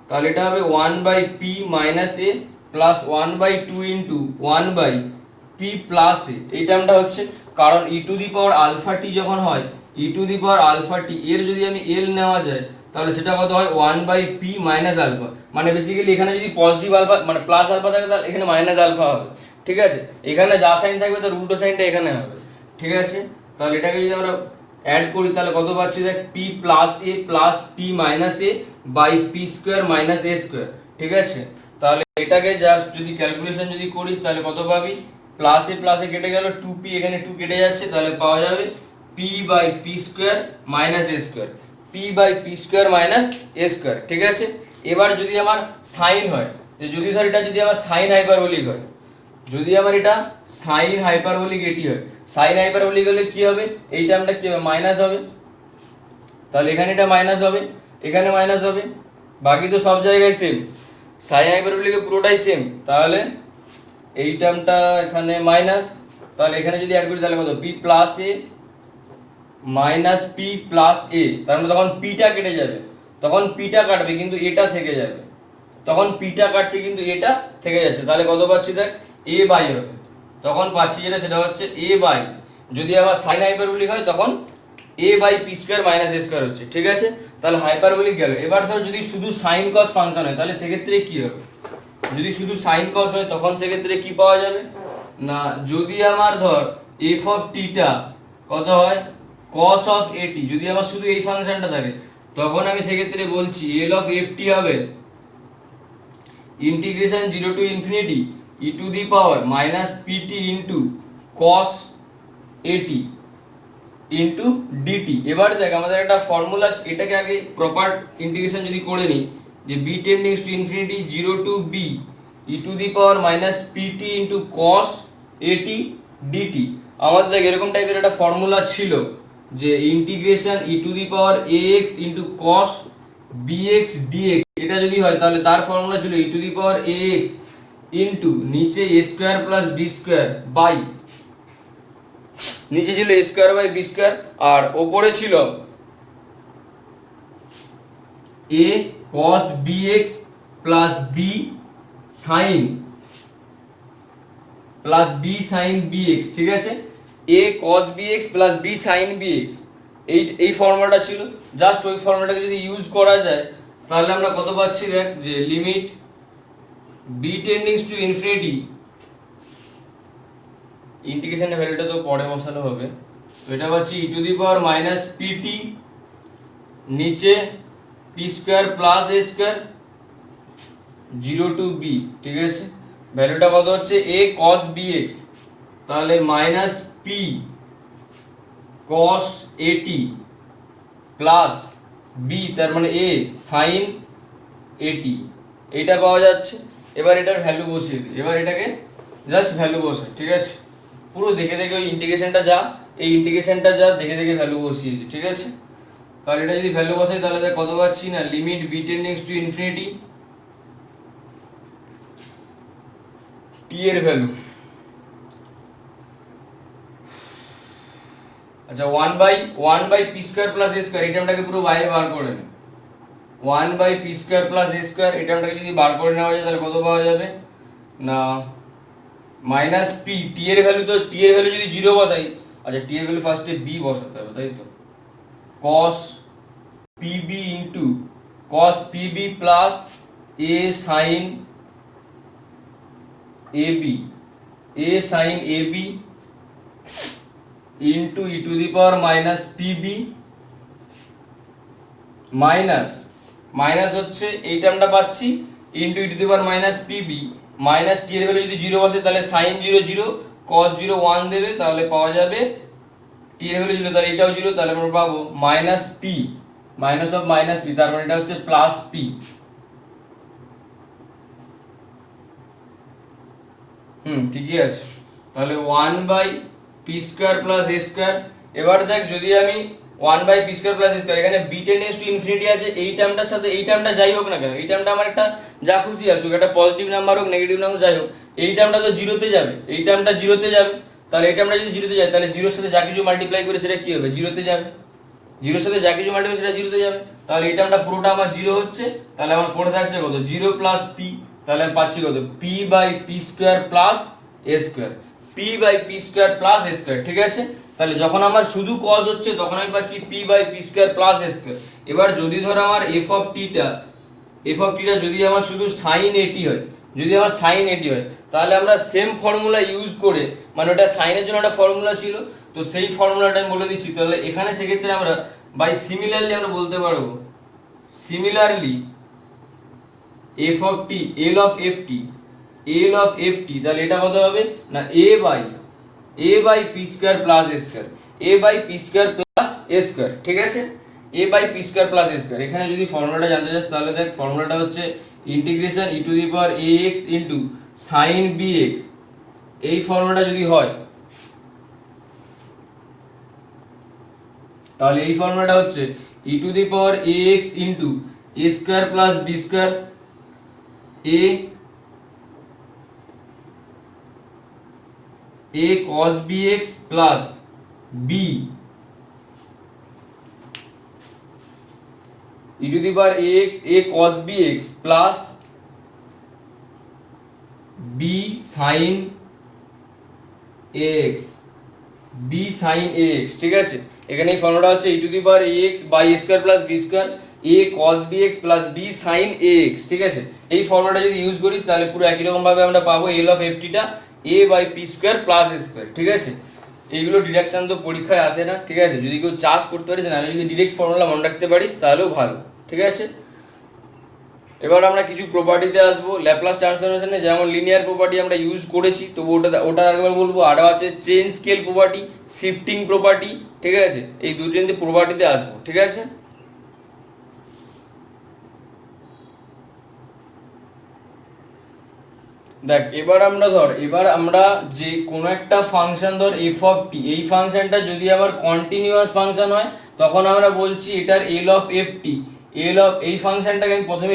তাহলে এটা হবে 1/p মাইনাস এ প্লাস 1/2 ইন্টু 1/p প্লাস এ, এই টার্মটা হচ্ছে কারণ ই টু দি পাওয়ার আলফা টি যখন হয় e to the power alpha টি এর যদি আমি এল নেওয়া যায় তাহলে সেটা কত হয় 1/p মাইনাস আলফা, মানে বেসিক্যালি এখানে যদি পজিটিভ আলফা মানে প্লাস আলফা থাকে তাহলে এখানে মাইনাস আলফা হবে। ঠিক আছে, এখানে যা সাইন থাকবে তার উল্টো সাইনটা এখানে হবে। ঠিক আছে, তাহলে এটাকে যদি আমরা অ্যাড করি তাহলে কত পাচ্ছি দেখ p plus a plus p minus a by p square minus a square. ঠিক আছে, তাহলে এটাকে জাস্ট যদি ক্যালকুলেশন যদি করিস তাহলে কত পাবি, প্লাসে কেটে গেল 2p, এখানে 2 কেটে যাচ্ছে, তাহলে পাওয়া যাবে p by p square minus a square, p by p square minus a square. ঠিক আছে, এবার যদি আমার সাইন হয়, যে যদি ধর এটা যদি আমার সাইন হাইপারবোলিক হয়, যদি আমার এটা সাইন হাইপারবোলিক এটি হয়, সাইন হাইপারবোলিক হলে কি হবে এই টার্মটা কি হবে মাইনাস হবে, তাহলে এখানে এটা মাইনাস হবে, এখানে মাইনাস হবে, বাকি তো সব জায়গায় সেম, সাইন হাইপারবোলিকে পুরোটাই সেম। তাহলে এই টার্মটা এখানে মাইনাস, তাহলে এখানে যদি অ্যাড করি তাহলে কত p প্লাস এ মাইনাস p প্লাস এ, তার মানে তখন পিটা কেটে যাবে, তখন পিটা কাটবে কিন্তু এটা থেকে যাবে, তখন পিটা কাটছে কিন্তু এটা থেকে যাচ্ছে, তাহলে কত পাচ্ছি দেখ a বাই হবে, তখন পাচ্ছি যেটা সেটা হচ্ছে a বাই, যদি আবার সাইন হাইপারবোলিক হয় তখন a by p square minus a square হচ্ছে। ঠিক আছে, তাহলে হাইপারবোলিক গেল। এবার ধর যদি শুধু সাইন কস ফাংশন হয় তাহলে সেক্ষেত্রে কি হবে, যদি শুধু সাইন কস হয় তখন সেক্ষেত্রে কি পাওয়া যাবে না যদি আমার ধর এফ অফ টিটা কত হয় কস অফ এটি, যদি আমার শুধু এই ফাংশনটা থাকে তখন আমি সেক্ষেত্রে বলছি এল অফ এফ টি হবে integration 0 to infinity e to the power minus PT into cos a t into DT. এবার দেখ আমাদের একটা ফর্মুলা, এটাকে আগে প্রপার ইন্টিগ্রেশন যদি করে নিই যে b টেন্ডিংস to infinity 0 to b e to the power minus PT into cos at dt. আমাদের দেখ এরকম টাইপের একটা ফর্মুলা ছিল যে integration e to the power a x into cos b x dx, এটা যদি হয় তাহলে তার ফর্মুলা ছিল e to the power a x into নিচে a square plus b square by, নিচে ছিল a square by b square আর ওপরে ছিল a cos b x plus b sine b x, ঠিক আছে, a cos b x plus b sine b x, এই ফর্মুলাটা ছিল। জাস্ট ওই ফর্মুলাটাকে যদি ইউজ করা যায় তাহলে আমরা কত পাচ্ছি দেখ, যে লিমিট বি টেন্ডিংস টু ইনফিনিটি, ইন্টিগ্রেশনের ভ্যালুটা তো পরে বসানো হবে, তো এটা পাচ্ছি e to the power minus pt নিচে p square plus a square 0 to b, ঠিক আছে। ভ্যালুটা কত হচ্ছে এ কস বি এক্স, তাহলে minus p cos at plus B তার মানে এ সাইন এটি, এটা পাওয়া যাচ্ছে। এবার এটার ভ্যালু বসিয়ে দিই, এবার এটাকে জাস্ট ভ্যালু বসে, ঠিক আছে, পুরো দেখে দেখে ওই ইন্টিগ্রেশনটা যা, এই ইন্টিগ্রেশনটা যা দেখে দেখে ভ্যালু বসিয়ে দিই, ঠিক আছে। তাহলে এটা যদি ভ্যালু বসাই তাহলে কত পাচ্ছি না, limit b টেন্ডিংস to infinity t এর ভ্যালু, আচ্ছা 1 by p square plus a square, এই টার্মটাকে পুরো বাইরে বার করে নে, 1 by p square plus a square, এই টার্মটাকে যদি বার করে নেওয়া যায় তাহলে কত পাওয়া যাবে না মাইনাস পি, টি এর ভ্যালু তো, টি এর ভ্যালু যদি 0 বসাই, আচ্ছা টি এর ভ্যালু ফার্স্টে বি বসাতে হবে তাই তো, cos pb into cos pb plus a sin ab into e to the power minus pb minus হচ্ছে এই টার্মটা পাচ্ছি into e to the power minus pb minus t এর ভ্যালু যদি 0 বসে তাহলে sin 0 0 cos 0 1 দেবে, তাহলে পাওয়া যাবে টি এর ভ্যালু 0, তাহলে এটাও 0, তাহলে আমরা পাবো minus p minus of minus P, তার মানে এটা হচ্ছে প্লাস পি। ঠিকই আছে, তাহলে 1 by p square plus a square. এবার দেখ যদি আমি 1 by p square plus a square, এখানে বি টেন্ডেন্স টু ইনফিনিটি আছে, এই টার্মটার সাথে এই টার্মটা যাই হোক না কেন, এই টার্মটা আমার একটা যা খুশি আসুক, একটা পজিটিভ নাম্বার হোক নেগেটিভ নাম্বার যাই হোক, এই টার্মটা তো জিরোতে যাবে, এই টার্মটা জিরোতে যাবে, তাহলে এই টার্মটা যদি জিরোতে যায় তাহলে জিরোর সাথে যা কিছু মাল্টিপ্লাই করে সেটা কি হবে, জিরোতে যাবে, জিরোর সাথে যা কিছু মাল্টিপ্লাই সেটা জিরোতে যাবে, তাহলে এই টার্মটা পুরোটা আমার জিরো হচ্ছে, তাহলে আমার পড়ে থাকছে কত 0 প্লাস পি, তাহলে আমি পাচ্ছি কত p by p square plus a square, p by p square plus a square, ঠিক আছে। তাহলে যখন আমার শুধু কস হচ্ছে তখন আমি পাচ্ছি p by p square plus a square. এবার যদি ধর আমার এফ অফ টিটা যদি আমার শুধু সাইন এটি হয়, যদি আমার সাইন এটি হয়, তাহলে আমরা সেম ফর্মুলা ইউজ করে, মানে ওটা সাইনের জন্য একটা ফর্মুলা ছিল, তো সেই ফর্মুলাটা আমি বলে দিচ্ছি, তাহলে এখানে সেক্ষেত্রে আমরা বাই সিমিলারলি আমরা বলতে পারবো, similarly f of t L of F t, তাহলে এটা কত হবে না a by p square plus a square, a by p square plus a square, ঠিক আছে, a by p square plus a square. এখানে যদি ফর্মুলাটা জানতে চাস তাহলে দেখ ফর্মুলাটা হচ্ছে integration e to the power a x into sine b x, এই ফর্মুলাটা যদি হয় তাহলে এই ফর্মুলাটা হচ্ছে e to the power a x into a square plus b square, a cos bx plus b e to the power ax a cos bx plus b sin ax ঠিক আছে। এখানে এই ফর্মুলাটা হচ্ছে e to the power ax by a square plus b square a cos bx plus b sin ax, ঠিক আছে। এই ফর্মুলাটা যদি ইউজ করিস তাহলে পুরো একই রকম ভাবে আমরা পাবো l of ft টা a by p square plus a square, ঠিক আছে। এইগুলো ডিরেকশন তো পরীক্ষায় আসে না, ঠিক আছে। যদি কেউ চাষ করতে পারিস না, যদি ডিরেক্ট ফর্মুলা মনে রাখতে পারিস তাহলেও ভালো, ঠিক আছে। এবার আমরা কিছু প্রপার্টিতে আসবো ল্যাপ্লাস ট্রান্সফরমেশনে, যেমন লিনিয়ার প্রপার্টি আমরা ইউজ করেছি, তো ওটা একবার বলবো। আরও আছে chain scale property, shifting property, ঠিক আছে। এই দুটো প্রপার্টিতে আসবো, ঠিক আছে। দেখ এবার আমরা যে কোনো একটা ফাংশন ধর এফ অফ টি, এই ফাংশনটা যদি আবার কন্টিনিউয়াস ফাংশন হয় তখন আমরা বলছি এটার এল অফ এফ টি। এই ফাংশনটাকে আমি প্রথমে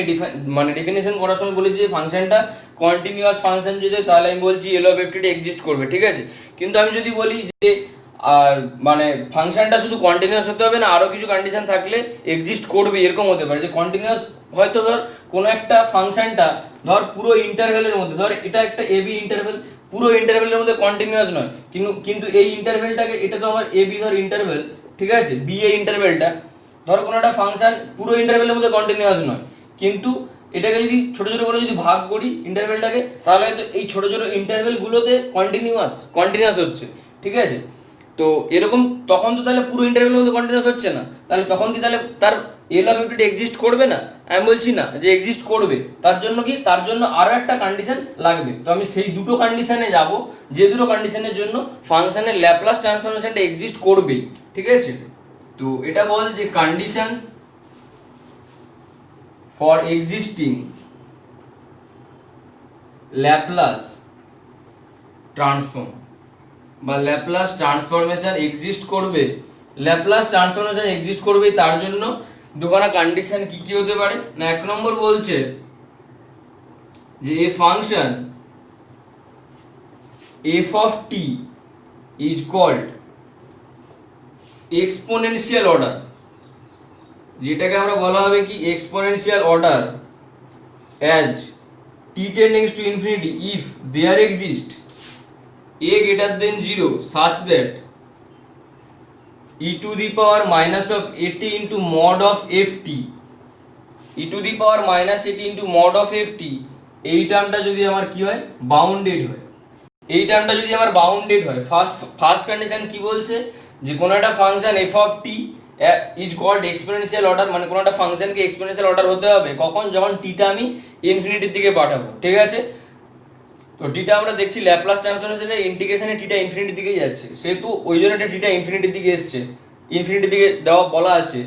ডেফিনেশন করার সময় বলেছি যে ফাংশনটা কন্টিনিউয়াস ফাংশন যদি হয় তাহলে আমি বলছি এল অফ এফ টি এক্সিস্ট করবে, ঠিক আছে। কিন্তু আমি যদি বলি যে ফাংশনটা শুধু কন্টিনিউয়াস হতে হবে না, আরও কিছু কন্ডিশন থাকলে এক্সিস্ট করবে, এরকম হতে পারে যে কন্টিনিউয়াস হয়তো ধর কোনো একটা ফাংশনটা ধর পুরো ইন্টারভেলের মধ্যে, ধর এটা একটা এবি ইন্টারভেল, পুরো ইন্টারভেলের মধ্যে কন্টিনিউয়াস নয়, কিন্তু এই ইন্টারভেলটাকে, এটা তো আমার এবি ধর ইন্টারভেল, ঠিক আছে, বি এ ইন্টারভেলটা, ধর কোনো একটা ফাংশন পুরো ইন্টারভেলের মধ্যে কন্টিনিউয়াস নয়, কিন্তু এটাকে যদি ছোট ছোট করে যদি ভাগ করি ইন্টারভেলটাকে, তাহলে হয়তো এই ছোট ছোট ইন্টারভেলগুলোতে কন্টিনিউয়াস হচ্ছে, ঠিক আছে। তো এরকম তখন তো তাহলে পুরো ইন্টারভেলের মধ্যে কন্টিনিউয়াস হচ্ছে না, তাহলে তখন কি তাহলে তার এল অফ এফ টি এক্সিস্ট করবে না? আমি বলছি না যে এক্সিস্ট করবে, তার জন্য কি, তার জন্য আরো একটা কন্ডিশন লাগবে। তো আমি সেই দুটো কন্ডিশনে যাব, যে দুটো কন্ডিশনের জন্য ফাংশনের ল্যাপ্লাস ট্রান্সফরমেশনটা এক্সিস্ট করবে, ঠিক আছে। তো এটা বল যে condition for existing Laplace transform বা ল্যাপ্লাস ট্রান্সফরমেশন এক্সিস্ট করবে, ল্যাপ্লাস ট্রান্সফরমেশন এক্সিস্ট করবে, তার জন্য দুখানা কন্ডিশন কি কি হতে পারে না। এক নম্বর বলছে যে a function f of t is called exponential order, যেটাকে আমরা বলা হবে কি exponential order as t tends to infinity if there exist a greater than 0 such that e to the power minus of at into mod of ft, e to the power minus at into mod of ft, এই টার্মটা যদি আমার কি হয়, bounded হয়। এই টার্মটা যদি আমার bounded হয়, ফার্স্ট কন্ডিশন কি বলছে যে কোনো একটা function f of t is called exponential order, মানে কোনো একটা ফাংশনকে এক্সপোনেনশিয়াল অর্ডার হতে হবে কখন, যখন টিটা আমি ইনফিনিটির দিকে পাঠাবো, ঠিক আছে। তো টিটা আমরা দেখছি ল্যাপ্লাস ট্রান্সফরমেশনের ইন্টিগ্রেশনে টিটা ইনফিনিটির দিকেই যাচ্ছে, সেহেতু ওই জন্য টিটা ইনফিনিটির দিকে এসছে, ইনফিনিটির দিকে দেওয়া বলা আছে।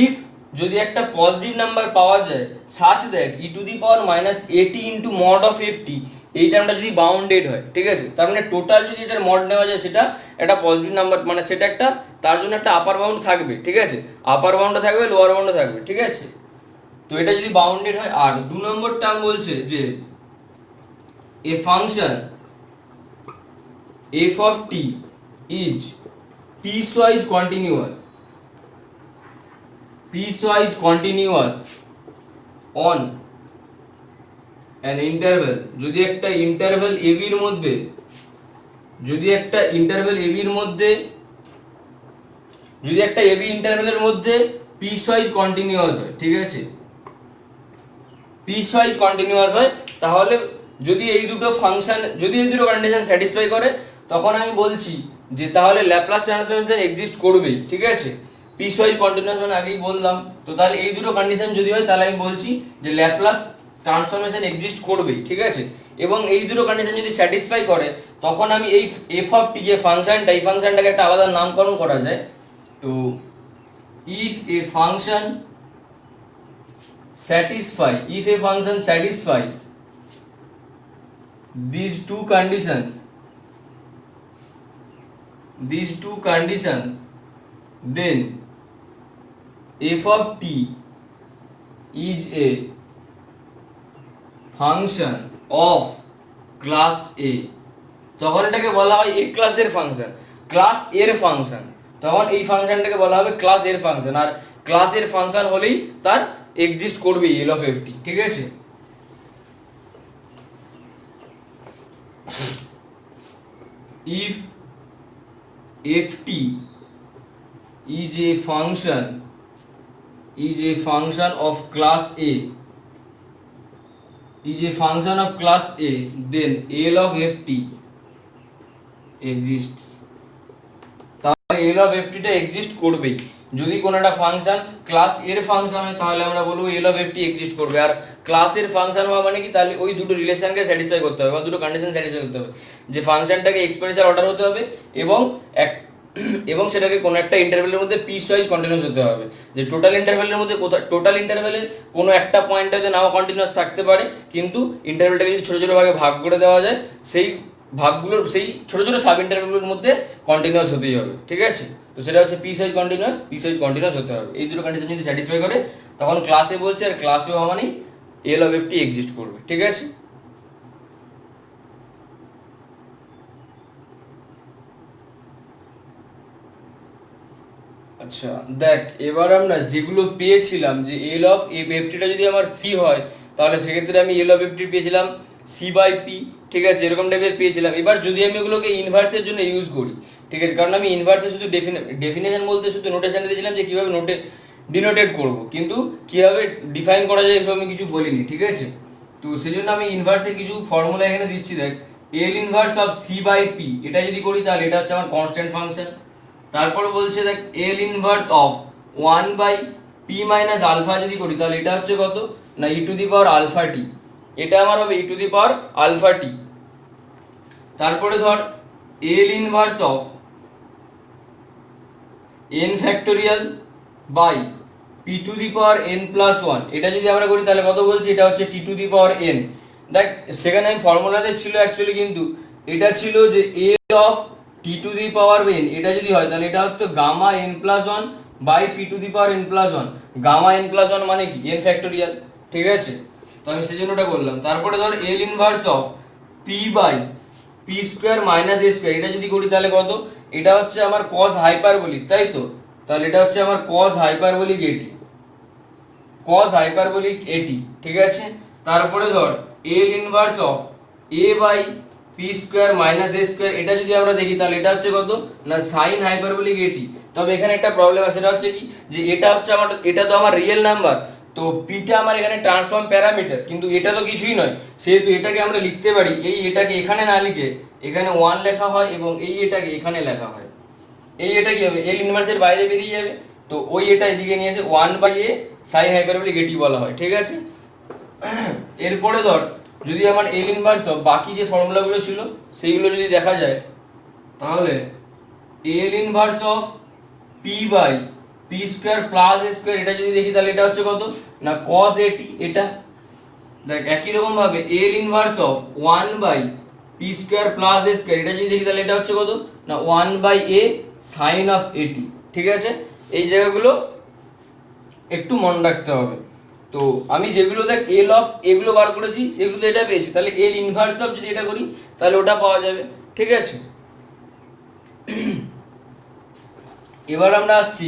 ইফ যদি একটা পজিটিভ নাম্বার পাওয়া যায় such that E to the power minus এটি ইন্টু মড অফ এফটি, এই টার্মটা যদি বাউন্ডেড হয়, ঠিক আছে, তার মানে টোটাল যদি এটার মড নেওয়া যায় সেটা একটা পজিটিভ নাম্বার, মানে সেটা একটা, তার জন্য একটা আপার বাউন্ড থাকবে, ঠিক আছে, আপার বাউন্ডও থাকবে লোয়ার বাউন্ডও থাকবে, ঠিক আছে। তো এটা যদি বাউন্ডেড হয়। আর 2 নম্বর টার্ম বলছে যে a function f of t is piecewise continuous on an interval, যদি একটা ইন্টারভেল ab এর মধ্যে, যদি একটা ab ইন্টারভেলের মধ্যে পিসওয়াইজ কন্টিনিউয়াস হয়, ঠিক আছে, পিসওয়াইজ কন্টিনিউয়াস হয়, তাহলে যদি এই দুটো ফাংশন, যদি এই দুটো কন্ডিশন স্যাটিসফাই করে, তখন আমি বলছি যে তাহলে ল্যাপ্লাস ট্রান্সফরমেশন এক্সিস্ট করবেই, ঠিক আছে। পিসওয়াইজ কন্টিনিউয়াস মানে আগেই বললাম, তো তাহলে এই দুটো কন্ডিশন যদি হয় তাহলে আমি বলছি যে ল্যাপ্লাস ট্রান্সফরমেশন এক্সিস্ট করবেই, ঠিক আছে। এবং এই দুটো কন্ডিশন যদি স্যাটিসফাই করে তখন আমি এই এফ অফ টি যে ফাংশনটা, এই ফাংশনটাকে একটা আলাদা নামকরণ করা যায়। তো if A function satisfy these two conditions, then f of t is a function of class A, তখন এটাকে বলা হয় এ ক্লাসের ফাংশন, ক্লাস এর ফাংশন, তখন এই ফাংশনটাকে বলা হবে ক্লাস এর ফাংশন। আর ক্লাস এর ফাংশন হলেই তার এক্সিস্ট করবে এল অফ এফ টি, ঠিক আছে। if ft is a function of class A, then L of ft exists, তাহলে এল অফ এফটিটা এক্সিস্ট করবেই। যদি কোনো একটা ফাংশন ক্লাস এর ফাংশন হয় তাহলে আমরা বলবো এল অফ এফটি এক্সিস্ট করবে। আর ক্লাসের ফাংশন হওয়া মানে কি, তাহলে ওই দুটো রিলেশনকে স্যাটিসফাই করতে হবে বা দুটো কন্ডিশন স্যাটিসফাই করতে হবে, যে ফাংশনটাকে এক্সপোনেনশিয়াল অর্ডার হতে হবে এবং এবং সেটাকে কোনো একটা ইন্টারভ্যালের মধ্যে পিস ওয়াইজ কন্টিনিউয়াস হতে হবে। যে টোটাল ইন্টারভ্যালের মধ্যে টোটাল ইন্টারভ্যালে কোনো একটা পয়েন্টে হয়তো নাও কন্টিনিউয়াস থাকতে পারে, কিন্তু ইন্টারভ্যালটাকে যদি ছোটো ছোটো ভাগে ভাগ করে দেওয়া যায়, সেই ভাগগুলোর সেই ছোটো ছোটো সাব ইন্টারভ্যালগুলোর মধ্যে কন্টিনিউয়াস হতেই হবে। ঠিক আছে, তো সেটা হচ্ছে পিস ওয়াইজ কন্টিনিউয়াস হতে হবে। এই দুটো কন্ডিশন যদি স্যাটিসফাই করে তখন ক্লাসে বলছে, আর ক্লাসে হওয়া মানেই এল অফ এফটি এক্সিস্ট করবে। ঠিক আছে, আচ্ছা দেখ, এবার আমরা যেগুলো পেয়েছিলাম যে এল অফ এফটিটা যদি আমার সি হয় তাহলে সেক্ষেত্রে আমি এল অফ এফটি পেয়েছিলাম সি বাই পি। ঠিক আছে, এরকম টাইপের পেয়েছিলাম। এবার যদি আমি ওগুলোকে ইনভার্সের জন্য ইউজ করি, ঠিক আছে, কারণ আমি ইনভার্সে শুধু ডেফিনেশন বলতে শুধু নোটেশন দিয়েছিলাম যে কীভাবে ডিনোটেট করব, কিন্তু কীভাবে ডিফাইন করা যায় এসব আমি কিছু বলিনি। ঠিক আছে, তো সেই জন্য আমি ইনভার্সের কিছু ফর্মুলা এখানে দিচ্ছি। দেখ, L inverse of c by p, এটা যদি করি তাহলে এটা হচ্ছে আমার কনস্ট্যান্ট ফাংশন। তারপর বলছে দেখ, L inverse of 1 by p minus alpha যদি করি তাহলে এটা হচ্ছে কত না ই টু দি পাওয়ার আলফা টি, এটা আমার হবে e to the power alpha t. তারপরে ধর L inverse of n factorial by p to the power n plus one, এটা যদি আমরা করি তাহলে কত বলছি, এটা হচ্ছে টি টু দি পাওয়ার এন। দেখ, সেখানে আমি ফর্মুলাতে ছিল অ্যাকচুয়ালি, কিন্তু এটা ছিল যে L of t to the power n, এটা যদি হয় তাহলে এটা হচ্ছে gamma n plus one by p to the power n plus one. Gamma n plus one মানে কি, এন ফ্যাক্টোরিয়াল। ঠিক আছে, তো আমি সেই জন্য ওটা করলাম। তারপরে ধর L inverse of P by p square minus a square, এটা যদি করি তাহলে কত, এটা হচ্ছে আমার কস হাইপারবোলিক, তাই তো, তাহলে এটা হচ্ছে আমার কস হাইপারবোলিক এটি, কস হাইপারবোলিক এটি। ঠিক আছে, তারপরে ধর L inverse of a by p square minus a square, এটা যদি আমরা দেখি তাহলে এটা হচ্ছে কত না সাইন হাইপারবোলিক এটি। তবে এখানে একটা প্রবলেম আছে, সেটা হচ্ছে কি, যে এটা হচ্ছে আমার, এটা তো আমার রিয়েল নাম্বার, তো পিটা আমার এখানে ট্রান্সফর্ম প্যারামিটার, কিন্তু এটা তো কিছুই নয়, সেহেতু এটাকে আমরা লিখতে পারি, এটাকে এখানে না লিখে এখানে 1 লেখা হয় এবং এটাকে এখানে লেখা হয়। এটা কি হবে, এল ইনভার্সের বাইরে বেরিয়ে যাবে, তো এটা এদিকে নিয়ে এসে 1 বাই এ সাইন হাইপারবোলিক এটি বলা হয়। ঠিক আছে, এরপরে ধর যদি আমার এল ইনভার্স অফ বাকি যে ফর্মুলাগুলো ছিল সেইগুলো যদি দেখা যায়, তাহলে L inverse of P by p square plus a square, এটা যদি দেখি তাহলে এটা হচ্ছে কত না কস এটি। এটা দেখ, একই রকম ভাবে L inverse of 1 by p square plus a square, এটা যদি দেখি তাহলে এটা হচ্ছে কত না 1 বাই এ সাইন অফ এটি। ঠিক আছে, এই জায়গাগুলো একটু মনে রাখতে হবে। তো আমি যেগুলো দেখ এল অফ এগুলো বার করেছি সেগুলো এটা পেয়েছি, তাহলে এল ইনভার্স অফ যদি এটা করি তাহলে ওটা পাওয়া যাবে। ঠিক আছে, এবার আমরা আসছি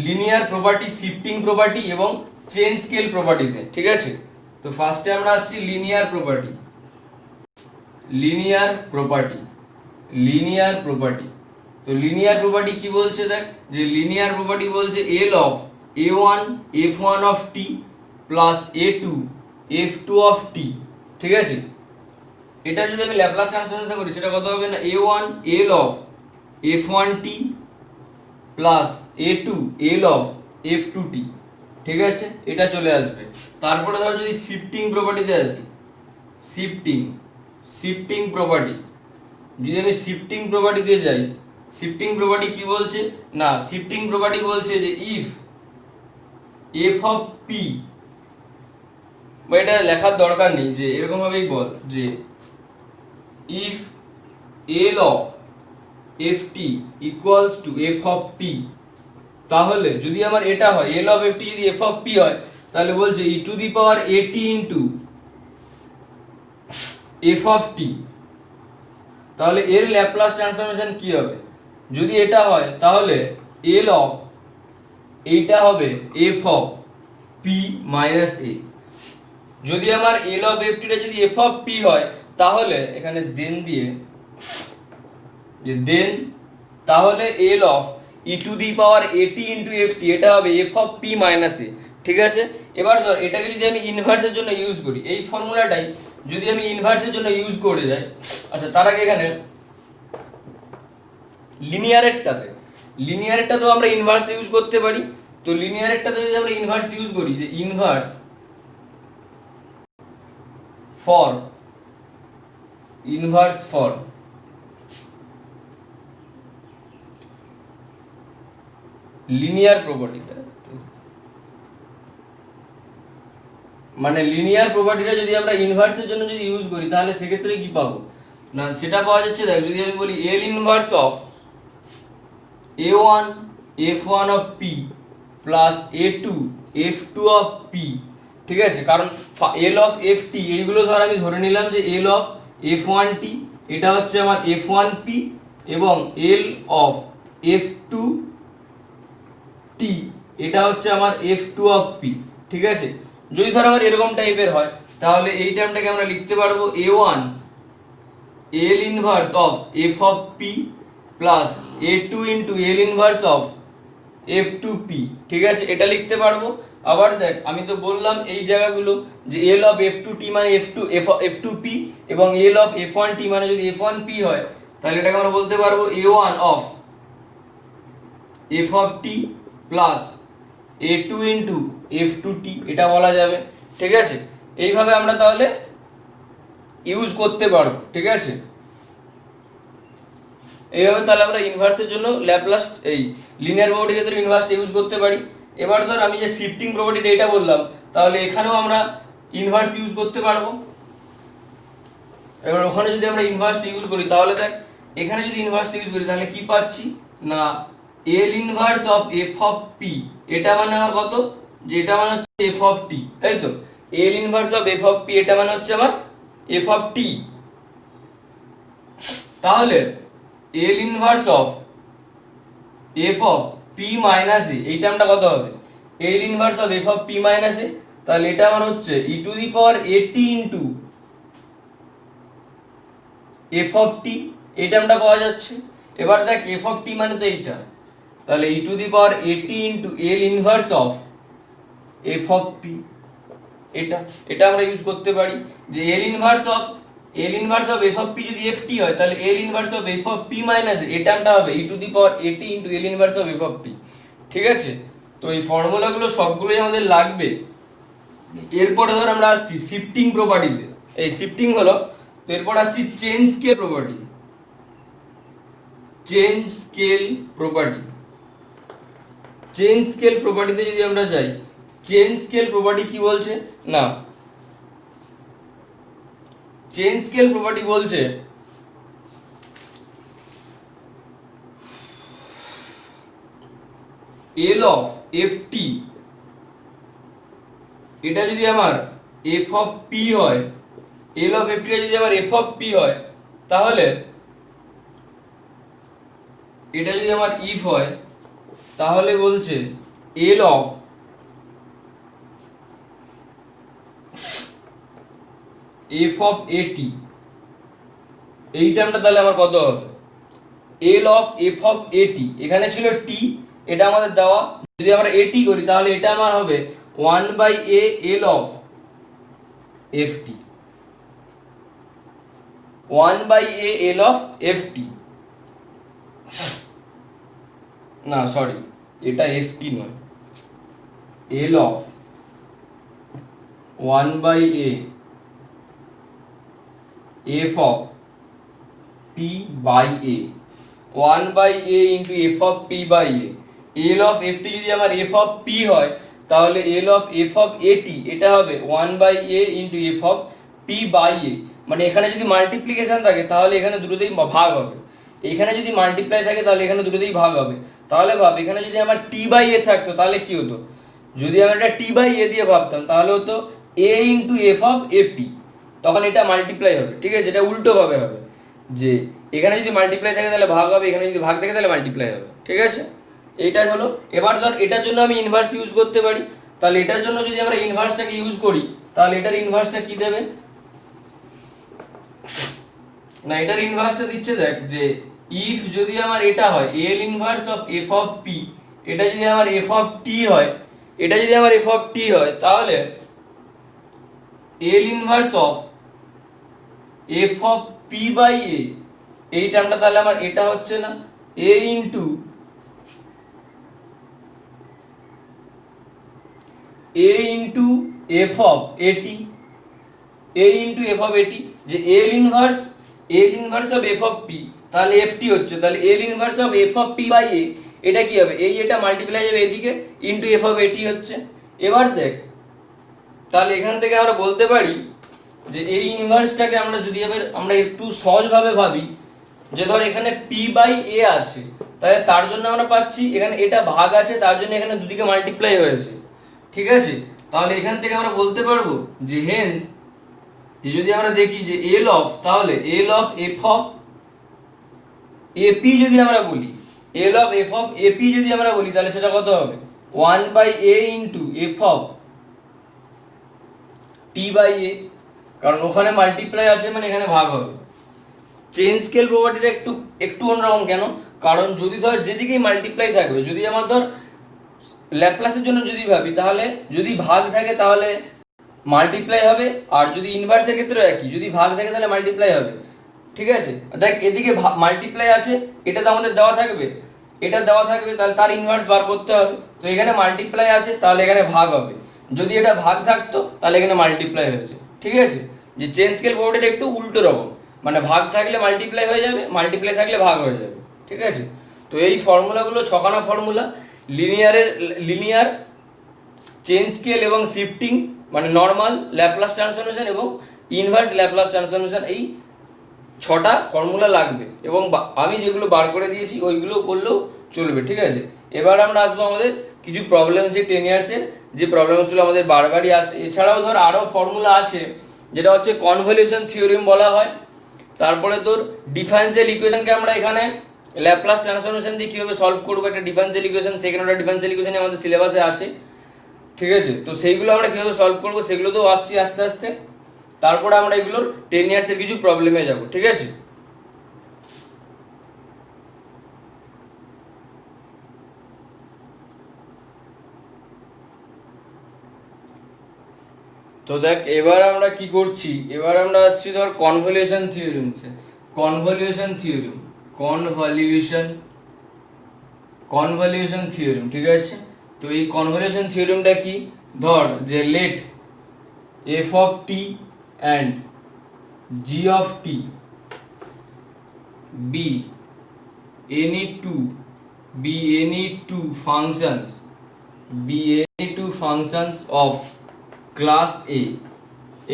লিনিয়ার প্রপার্টি, শিফটিং প্রপার্টি এবং চেন স্কেল প্রপার্টিতে। ঠিক আছে, তো ফার্স্টে আমরা আসছি লিনিয়ার প্রপার্টি। লিনিয়ার প্রপার্টি তো লিনিয়ার প্রপার্টি কি বলছে, দেখ, যে লিনিয়ার প্রপার্টি বলছে L of a1 f1 of t plus a2 f2 of t. ঠিক আছে, এটা যদি আমি ল্যাপ্লাস ট্রান্সফরমেশন করি সেটা কত হবে না a1 l of f1 T plus a2 l of f2 টি। ঠিক আছে, এটা চলে আসবে। তারপরে ধর যদি শিফটিং প্রপার্টিতে আসি, শিফটিং প্রপার্টি, যদি আমি শিফটিং প্রপার্টিতে যাই, শিফটিং প্রপার্টি কি বলছে না, শিফটিং প্রপার্টি বলছে যে ইফ এফ অফ পি, বা এটা লেখার দরকার নেই, যে এরকম ভাবেই বল যে if L of F T equals to F of p, তাহলে যদি আমার এটা হয় এল অফ এফ টি যদি এফ অফ পি হয় তাহলে বলছে ই টু দি পাওয়ার এটি ইন্টু এফ অফ টি, তাহলে এর ল্যাপ্লাস ট্রান্সফরমেশন কি হবে, যদি এটা হয় তাহলে এল অফ এইটা হবে এফ অফ পি মাইনাস এ। যদি আমার এল অফ এফ টিটা যদি এফ অফ পি হয় তাহলে এখানে দেন দিয়ে যে দেন, তাহলে L of E to the power এটি ইন্টু এফ টি, এটা হবে এফ অফ পি মাইনাস এ। ঠিক আছে, এবার ধর এটাকে যদি আমি ইনভার্সের জন্য ইউজ করি, এই ফর্মুলাটাই যদি আমি ইনভার্সের জন্য ইউজ করে যাই, আচ্ছা তার আগে এখানে লিনিয়ারেরটাতেও আমরা ইনভার্স ইউজ করতে পারি। তো লিনিয়ারেরটাতে যদি আমরা ইনভার্স ইউজ করি, যে ইনভার্স ফর লিনিয়ার প্রপার্টিটা, মানে লিনিয়ার প্রপার্টিটা যদি আমরা ইনভার্সের জন্য যদি ইউজ করি তাহলে সেক্ষেত্রে কি পাবো না, সেটা পাওয়া যাচ্ছে। দেখ, যদি আমি বলি এল inverse of a1 f1 of p plus a2 f2 of p, ঠিক আছে? কারণ এল অফ এফ টি এইগুলো ধর আমি ধরে নিলাম যে L of F one T এটা হচ্ছে আমার এফ ওয়ান পি, এবং L of f two t এটা হচ্ছে আমার এফ টু অফ পি, ঠিক আছে? যদি ধর আমার এরকম টাইপের হয় তাহলে এই টার্মটাকে আমরা লিখতে পারবো a one L inverse of F of p plus a two into L inverse of f two p, ঠিক আছে? এটা লিখতে পারবো। আবার দেখ, আমি তো বললাম এই জায়গাগুলো যে এল অফ এফ টু টি মানে এফ টু পি, এবং L of F one T মানে যদি এফ ওয়ান পি হয় তাহলে এটাকে আমরা বলতে পারবো a one of F of t plus a two into f two t, এটা বলা যাবে, ঠিক আছে? এইভাবে আমরা তাহলে ইউজ করতে পারবো, ঠিক আছে? এইভাবে তাহলে আমরা ইনভার্সের জন্য ল্যাপ্লাস এই লিনিয়ার প্রপার্টির ক্ষেত্রে ইনভার্সটা ইউজ করতে পারি। এবার ধর আমি যে শিফটিং প্রপার্টিটা এটা বললাম, তাহলে এখানেও আমরা ইনভার্স ইউজ করতে পারবো। এবার ওখানে যদি আমরা ইনভার্সটা ইউজ করি তাহলে দেখ, এখানে যদি ইনভার্সটা ইউজ করি তাহলে কি পাচ্ছি না, এল inverse of F of p, এটা মানে আমার কত, যে এটা মানে হচ্ছে এফ অফ টি, তাই তো? L inverse of F of p এটা মানে হচ্ছে আমার এফ অফ টি। তাহলে L inverse of F of p minus a, এই টার্মটা কত হবে, L inverse of F of p minus a, তাহলে এটা আমার হচ্ছে ই টু দি পাওয়ার এটি ইন্টু এফ অফ টি, এই টার্মটা পাওয়া যাচ্ছে। এবার দেখ, এফ অফ টি মানে তো এইটা, তাহলে ই টু দি পাওয়ার এটি into L inverse of F of p, এটা এটা আমরা ইউজ করতে পারি যে L inverse of F of P যদি এফ টি হয় তাহলে L inverse of F of p minus এই টার্মটা হবে ই টু দি পাওয়ার এটি into L inverse of F of P, ঠিক আছে? তো এই ফর্মুলাগুলো সবগুলোই আমাদের লাগবে। এরপরে ধর আমরা আসছি শিফটিং প্রপার্টিতে, এই শিফটিং হলো, তো এরপর আসছি change scale property. Change scale প্রপার্টিতে যদি আমরা যাই, চেঞ্জ স্কেল প্রপার্টি কি বলছে না, চেঞ্জ স্কেল প্রপার্টি বলছে এল অফ এফ টি এটা যদি আমার এফ অফ পি হয়, এল অফ এফ টি যদি আমার এফ অফ পি হয়, তাহলে এটা যদি আমার ইফ হয় তাহলে বলছে এল অফ এফ অফ এটি, এই টার্মটা তাহলে আমার কত হবে, এল অফ এফ অফ এটি, এখানে ছিল টি, এটা আমাদের দেওয়া, যদি আমরা এটি করি তাহলে এটা আমার হবে 1/a L of F T, 1/a L of F T, না সরি, এটা এফ টি নয়, L of 1/a F of P by A, 1/a into F of P by A, L of F T যদি আমার f of P হয় তাহলে L of F of এটি এটা হবে 1/a into F of P by a, মানে এখানে যদি মাল্টিপ্লিকেশন থাকে তাহলে এখানে দুটোতেই ভাগ হবে, এখানে যদি মাল্টিপ্লাই থাকে তাহলে এখানে দুটোতেই ভাগ হবে। তাহলে ভাব, এখানে যদি আমার টি বাই এ থাকতো তাহলে কি হতো, যদি আমরা এটা টি বাই এ দিয়ে ভাবতাম তাহলে হতো এ ইন্টু এফ অফ এপি, তখন এটা মাল্টিপ্লাই হবে, ঠিক আছে? এটা উল্টোভাবে হবে, যে এখানে যদি মাল্টিপ্লাই থাকে তাহলে ভাগ হবে, এখানে যদি ভাগ থাকে তাহলে মাল্টিপ্লাই হবে, ঠিক আছে? এইটাই হলো। এবার ধর এটার জন্য আমি ইনভার্স ইউজ করতে পারি, তাহলে এটার জন্য যদি আমরা ইনভার্সটাকে ইউজ করি তাহলে এটার ইনভার্সটা কি দেবে না, এটার ইনভার্সটা দিচ্ছে দেখ, যে ইফ যদি আমার এটা হয় এল inverse of F of p, এটা যদি আমার এফ অফ টি হয়, এটা যদি আমার এফ অফ টি হয় তাহলে L inverse of F of P by a, এই টার্মটা তাহলে আমার এটা হচ্ছে না, এ ইন্টু এফ অফ এটি, এ ইন্টু এফ অফ এটি, যে L inverse of F of p, তাহলে এফ টি হচ্ছে, তাহলে L inverse of F of P by a, এটা কি হবে, এই এটা মাল্টিপ্লাই যাবে এদিকে ইন্টু এফ অফ এটি হচ্ছে। এবার দেখ, তাহলে এখান থেকে আমরা বলতে পারি যে এই ইনভার্সটাকে আমরা যদি এবার আমরা একটু সহজভাবে ভাবি, যে ধর এখানে পি বাই এ আছে, তাহলে তার জন্য আমরা পাচ্ছি এখানে এটা ভাগ আছে, তার জন্য এখানে দুদিকে মাল্টিপ্লাই হয়েছে, ঠিক আছে। তাহলে এখান থেকে আমরা বলতে পারবো যে হেন্স, যদি আমরা দেখি যে এল অফ, তাহলে L of F of ap যদি আমরা বলি, L of F of ap যদি আমরা বলি, তাহলে সেটা কত হবে, 1/a into F of t by a, কারণ ওখানে মাল্টিপ্লাই আছে মানে এখানে ভাগ হবে। চেন স্কেল প্রপার্টিটা একটু একটু অন্যরকম, কেন, কারণ যদি ধর যেদিকেই মাল্টিপ্লাই থাকবে, যদি আমার ধর ল্যাপ্লাসের জন্য যদি ভাবি, তাহলে যদি ভাগ থাকে তাহলে মাল্টিপ্লাই হবে, আর যদি ইনভার্সের ক্ষেত্রে একই, যদি ভাগ থাকে তাহলে মাল্টিপ্লাই হবে, ঠিক আছে। দেখ এদিকে মাল্টিপ্লাই আছে, এটা তো আমাদের দেওয়া থাকবে, এটা দেওয়া থাকবে, তাহলে তার ইনভার্স বার করতে হবে, তো এখানে মাল্টিপ্লাই আছে তাহলে এখানে ভাগ হবে, যদি এটা ভাগ থাকতো তাহলে এখানে মাল্টিপ্লাই হয়েছে, ঠিক আছে। যে চেন স্কেল প্রপার্টিটা একটু উল্টো রকম, মানে ভাগ থাকলে মাল্টিপ্লাই হয়ে যাবে, মাল্টিপ্লাই থাকলে ভাগ হয়ে যাবে, ঠিক আছে। তো এই ফর্মুলাগুলো ছখানা ফর্মুলা, লিনিয়ার, চেন স্কেল এবং শিফটিং, মানে নর্মাল ল্যাপ্লাস ট্রান্সফরমেশন এবং ইনভার্স ল্যাপ্লাস ট্রান্সফরমেশন, এই ছটা ফর্মুলা লাগবে, এবং আমি যেগুলো বার করে দিয়েছি ওইগুলো করলেও চলবে, ঠিক আছে। এবার আমরা আসবো আমাদের কিছু প্রবলেম আছে 10 ইয়ার্সের, যে প্রবলেমসগুলো আমাদের বারবারই আসে। এছাড়াও ধর আরও ফর্মুলা আছে, যেটা হচ্ছে কনভলিউশন থিওরেম বলা হয়। তারপরে তোর ডিফারেন্সিয়াল ইকুয়েশনকে আমরা এখানে ল্যাপ্লাস ট্রান্সফরমেশন দিয়ে কীভাবে সলভ করবো, একটা differential equation, second order differential equation আমাদের সিলেবাসে আছে, ঠিক আছে। তো সেইগুলো আমরা কীভাবে সলভ করবো সেগুলো তো আসছি আস্তে আস্তে। তারপরে আমরা এগুলোর 10 ইয়ার্সের কিছু প্রবলেমে যাব, ঠিক আছে। তো দেখ এবার আমরা কি করছি, এবার আমরা আসছি ধর কনভলিউশন থিওরেমসে। কনভলিউশন থিওরেম, কনভলিউশন থিওরেম, ঠিক আছে। তো এই কনভলিউশন থিওরেমটা কি, ধর যে let f of t and g of t be any two functions of class a,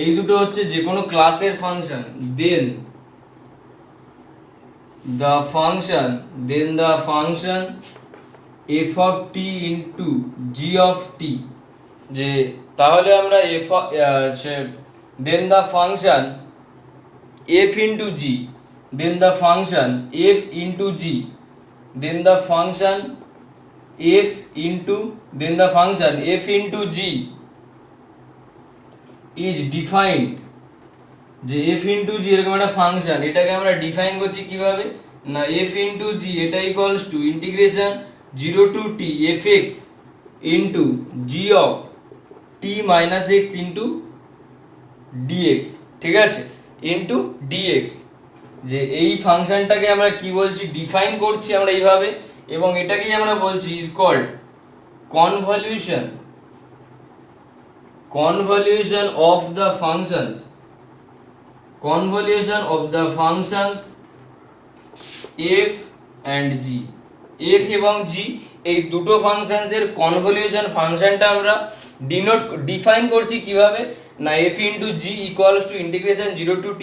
এই দুটো হচ্ছে যে কোনো ক্লাসের function, then the function f of t into G of t, যে তাহলে আমরা then the function f into g, then the function f into g, then the function f into G is defined, যে F into জি এরকম একটা function, এটাকে আমরা define করছি কিভাবে না, এফ ইন্টু জি এটা equals to integration 0 to t F X into G of T minus X into DX, ঠিক আছে, ইন্টু ডিএক্স। যে এই ফাংশনটাকে আমরা কি বলছি, ডিফাইন করছি আমরা এইভাবে, এবং এটাকেই আমরা বলছি is called convolution of the functions f and g, f এবং g এই দুটো ফাংশনসের কনভলিউশন ফাংশনটা আমরা ডিফাইন করছি কিভাবে না, f into G equals to integration 0 to t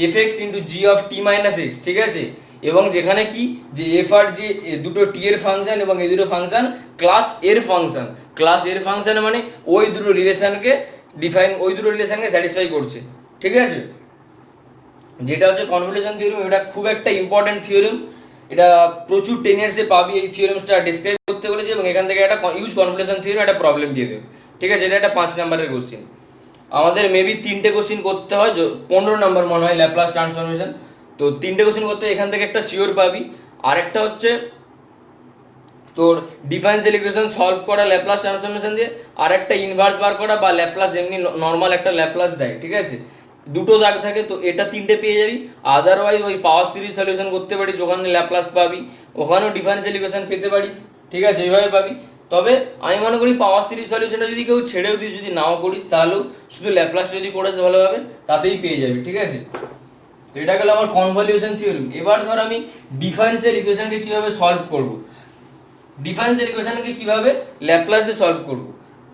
F X into G of T minus x, ঠিক আছে। এবং যেখানে কি যে এফ আর জি দুটো টি এর ফাংশন এবং এই দুটো ফাংশন ক্লাস এর ফাংশন, মানে ওই দুটো রিলেশনকে স্যাটিসফাই করছে, ঠিক আছে। যেটা হচ্ছে কনভলিউশন থিওরেম, এটা খুব একটা ইম্পর্টেন্ট থিওরেম, এটা প্রচুর 10 ইয়ার্সে পাবি এই থিওরেমসটা ডিসক্রাইব করতে বলেছে, এবং এখান থেকে একটা ইউজ কনভলিউশন থিওরেম একটা প্রবলেম দিয়ে দেবে, ঠিক আছে। এটা একটা 5 নম্বরের কোশ্চেন, আমাদের মেবি 3টে কোশ্চেন করতে হয়, 15 নম্বর মনে হয় ল্যাপ্লাস ট্রান্সফরমেশন, তো 3টে কোশ্চেন করতে এখান থেকে একটা শিওর পাবি। আরেকটা হচ্ছে তোর ডিফারেন্সিয়াল ইকুয়েশন সলভ করা ল্যাপ্লাস ট্রান্সফরমেশন দিয়ে, আর একটা ইনভার্স বার করা বা ল্যাপ্লাস এমনি নর্মাল একটা ল্যাপ্লাস দেয়, ঠিক আছে। দুটো দাগ থাকে, তো এটা 3টে পেয়ে যাবি। আদারওয়াইজ ওই পাওয়ার সিরিজ সলিউশন করতে পারিস, ওখানে ল্যাপ্লাস পাবি, ওখানেও ডিফারেন্সিয়াল ইকুয়েশন পেতে পারিস, ঠিক আছে, এইভাবে পাবি। তবে আমি মনে করি পাওয়ার সিরিজ সলিউশনটা যদি কেউ ছেড়েও দিস, যদি নাও করিস, তাহলেও শুধু ল্যাপ্লাস যদি পড়েছ ভালোভাবে তাতেই পেয়ে যাবি, ঠিক আছে। তো এটা গেল আমার কনভলিউশন থিওরি। এবার ধর আমি ডিফারেন্সিয়াল ইকুয়েশনকে কিভাবে সলভ করব, ডিফারেন্সিয়াল ইকুয়েশনকে কিভাবে ল্যাপ্লাস দিয়ে সলভ করব,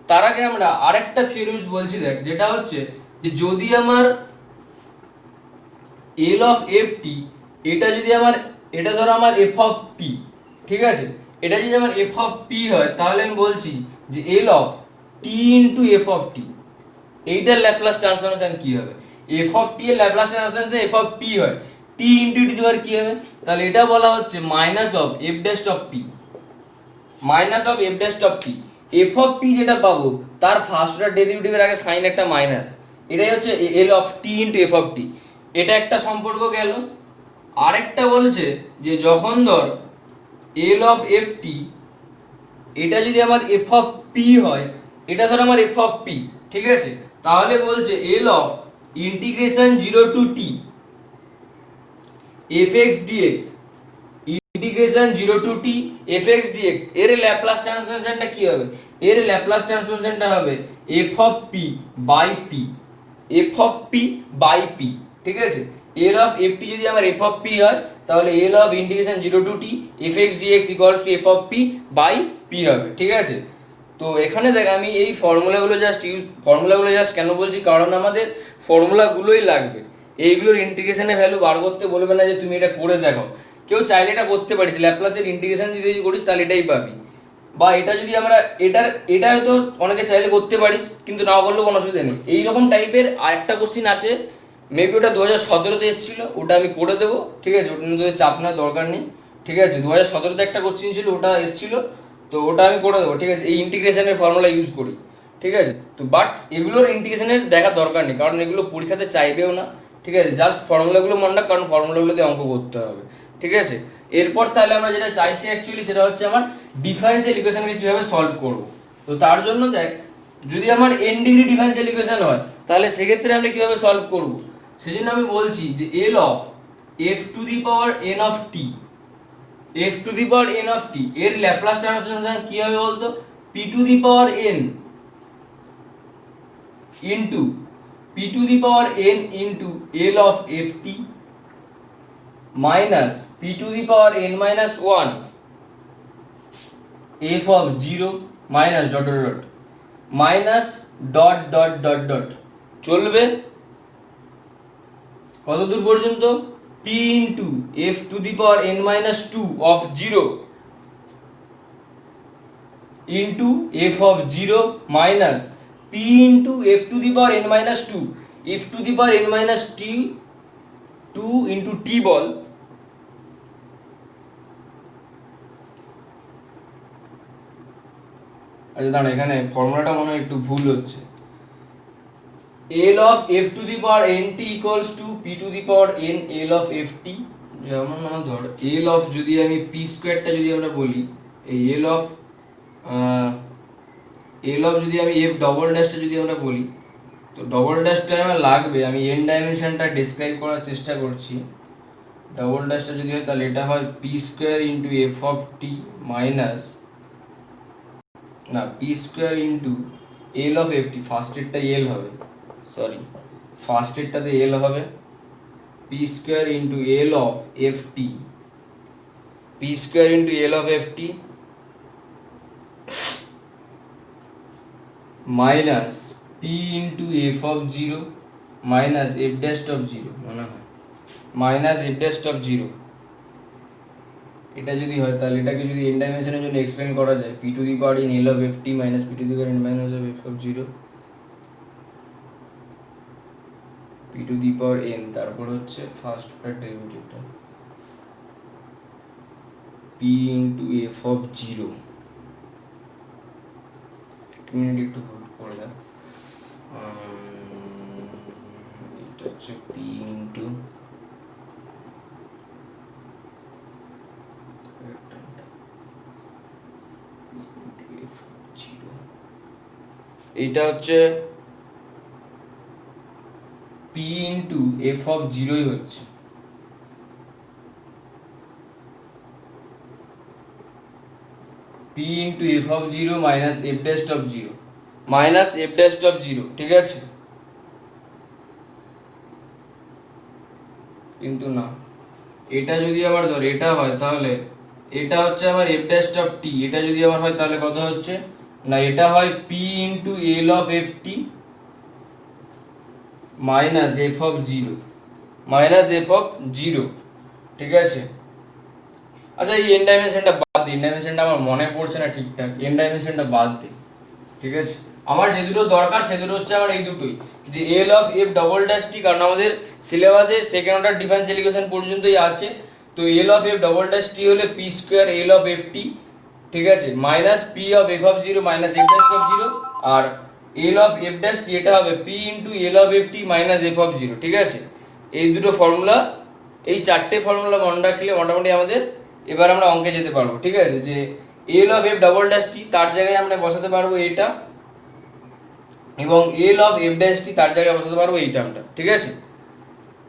তার আগে আমরা আরেকটা থিওরিমস বলছি দেখ, যেটা হচ্ছে যে যদি আমার এল অফ এফ টি, এটা যদি আমার, এটা ধরো আমার এফ অফ পি, ঠিক আছে, এটা যদি আমার এফ অফ পি হয়, তাহলে আমি বলছি যে L of t into F of t, এইটার ল্যাপ্লাস ট্রান্সফরমেশন কি হবে? এফ অফ টি এর Laplace transformation f of P হয়, টি ইন্টু টি দেওয়ার কি হবে? তাহলে এটা বলা হচ্ছে minus of F dash of p, minus of F dash of P. F of P যেটা পাবো তার ফার্স্ট অর্ডার ডেরিভেটিভের আগে সাইন একটা মাইনাস, এটাই হচ্ছে L of t into F of t. এটা একটা সম্পর্ক গেল। আরেকটা বলছে যে যখন ধর এল অফ এফ টি, এটা যদি আমার এফ অফ পি হয়, এটা ধর আমার এফ অফ পি, ঠিক আছে, তাহলে বলছে L of integration 0 to T F X DX, integration 0 to T F X DX, এর ল্যাপ্লাস ট্রান্সফরমেশনটা কি হবে? এর ল্যাপ্লাস ট্রান্সফরমেশনটা হবে F of P by P, F of P by P, ঠিক আছে। এল অফ এফ টি যদি আমার এফ অফ পি হয়, তাহলে L of integration 0 to T F X DX equals to F of P by P হবে, ঠিক আছে। তো এখানে দেখ আমি এই ফর্মুলাগুলো জাস্ট কেন বলছি, কারণ আমাদের ফর্মুলাগুলোই লাগবে, এইগুলোর ইন্টিগ্রেশনের ভ্যালু বার করতে বলবে না যে তুমি এটা করে দেখো। কেউ চাইলে এটা করতে পারিস, ল্যাপ্লাসের ইন্টিগ্রেশন যদি করিস তাহলে এটাই পাবি। বা এটা যদি আমরা এটা হয়তো অনেকে চাইলে করতে পারিস, কিন্তু নাও করলেও কোনো অসুবিধা নেই। এইরকম টাইপের আরেকটা কোশ্চিন আছে, মেবি ওটা 2017-তে এসেছিল, ওটা আমি করে দেবো, ঠিক আছে, ওটা নিয়ে চাপ নেওয়ার দরকার নেই, ঠিক আছে। 2017-তে একটা কোশ্চিন ছিল, ওটা এসেছিল, তো ওটা আমি করে দেবো, ঠিক আছে, এই ইন্টিগ্রেশনের ফর্মুলা ইউজ করি, ঠিক আছে। তো বাট এগুলোর ইন্টিগ্রেশনের দেখার দরকার নেই, কারণ এগুলো পরীক্ষাতে চাইবেও না, ঠিক আছে। জাস্ট ফর্মুলাগুলো মনে রাখ, কারণ ফর্মুলাগুলোতে অঙ্ক করতে হবে, ঠিক আছে। এরপর তাহলে আমরা যেটা চাইছি অ্যাকচুয়ালি সেটা হচ্ছে আমার ডিফারেন্সিয়াল ইকুয়েশনকে কীভাবে সলভ করব। তো তার জন্য দেখ, যদি আমার এন ডিগ্রি ডিফারেন্সিয়াল ইকুয়েশন হয়, তাহলে সেক্ষেত্রে আমরা কীভাবে সলভ করব, সেজন্য আমি বলছি যে L of f to the power n of t, f to the power n of t এর ল্যাপ্লাস ট্রান্সফরমেশন কি হবে বলতো? P to the power n into p to the power n into L of F T minus P to the power n minus 1 f of 0 minus dot dot dot minus dot dot dot dot চলবে কত দূর পর্যন্ত? p into f to the power n minus 2 of 0 into F of 0 minus p into f to the power n minus 2, f to the power n minus t 2 into t বল, আচ্ছা দাঁড়া, এখানে ফর্মুলাটা মনে হয় একটু ভুল হচ্ছে। L of f to the power n t equals to p to the power n L of F t, যেমন আমার ধর এল অফ, যদি আমি পি স্কোয়ারটা যদি আমরা বলি, এই এল অফ যদি আমি এফ ডবল ড্যাশটা যদি আমরা বলি, তো ডবল ড্যাশটা আমার লাগবে, আমি এন ডাইমেনশনটা ডিসক্রাইব করার চেষ্টা করছি। ডবল ড্যাশটা যদি হয় তাহলে এটা হয় P square into F of T minus, না, P square into L of F T, first এরটা এল হবে, সরি, ফার্স্ট এরটাতে এল হবে, P square into L of F T, P square into L of F T minus P into F of 0 minus F dash of 0, মনে হয় minus F dash of 0। এটা যদি হয় তাহলে এটাকে যদি এন ডাইমেনশনের জন্য এক্সপ্লেন করা যায়, P to the power in L of F T minus P to the power in minus of F of 0 P to the power N, তারপর হচ্ছে ফার্স্ট অর্ডার ডেরিভেটিভটা পি ইন্টু এফ অফ 0, এক minute একটু hold করে দেখ, এটা হচ্ছে P into এইটা হচ্ছে পি ইন্টু এফ অফ 0ই হচ্ছে, P into F of zero minus F dash of zero, minus F dash of zero, ঠিক আছে? কিন্তু না, এটা যদি আবার ধর এটা হয় তাহলে এটা হচ্ছে আমার এফ ড্যাশ অফ টি, এটা যদি আবার হয় তাহলে কত হচ্ছে না, এটা হয় P into L of F T minus F of zero, minus F of zero, ঠিক আছে? আচ্ছা এই এন ডাইমেনশনটা বাদ দিই, এন ডাইমেনশনটা আমার মনে পড়ছে না ঠিকঠাক, এন ডাইমেনশনটা বাদ দিই, ঠিক আছে? আমার যে দুটো দরকার সে দুটো হচ্ছে আমার এই দুটোই, যে L of F double dash T, কারণ আমাদের সিলেবাসে সেকেন্ড অর্ডার ডিফারেন্সিয়াল ইকুয়েশন পর্যন্তই আছে। তো L of F double dash T হলে P square L of F T, ঠিক আছে, minus P of F of zero minus F dash of zero, আর L of F dash T এটা হবে P into L of F T minus F of zero, ঠিক আছে? এই দুটো formula, এই চারটে ফর্মুলা মনে রাখলে মোটামুটি আমাদের এবার আমরা অঙ্কে যেতে পারবো, ঠিক আছে? যে L of F double dash T তার জায়গায় আমরা বসাতে পারবো এটা, এবং L of F dash T তার জায়গায় বসাতে পারবো এই টার্মটা, ঠিক আছে?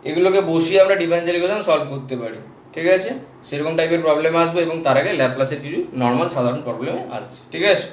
এগুলোকে বসিয়ে আমরা ডিফারেন্সিয়াল ইকুয়েশন সলভ করতে পারি, ঠিক আছে? সেরকম টাইপের প্রবলেম আসবে, এবং তার আগে ল্যাপ্লাসের কিছু নর্মাল সাধারণ প্রবলেম আসছে, ঠিক আছে?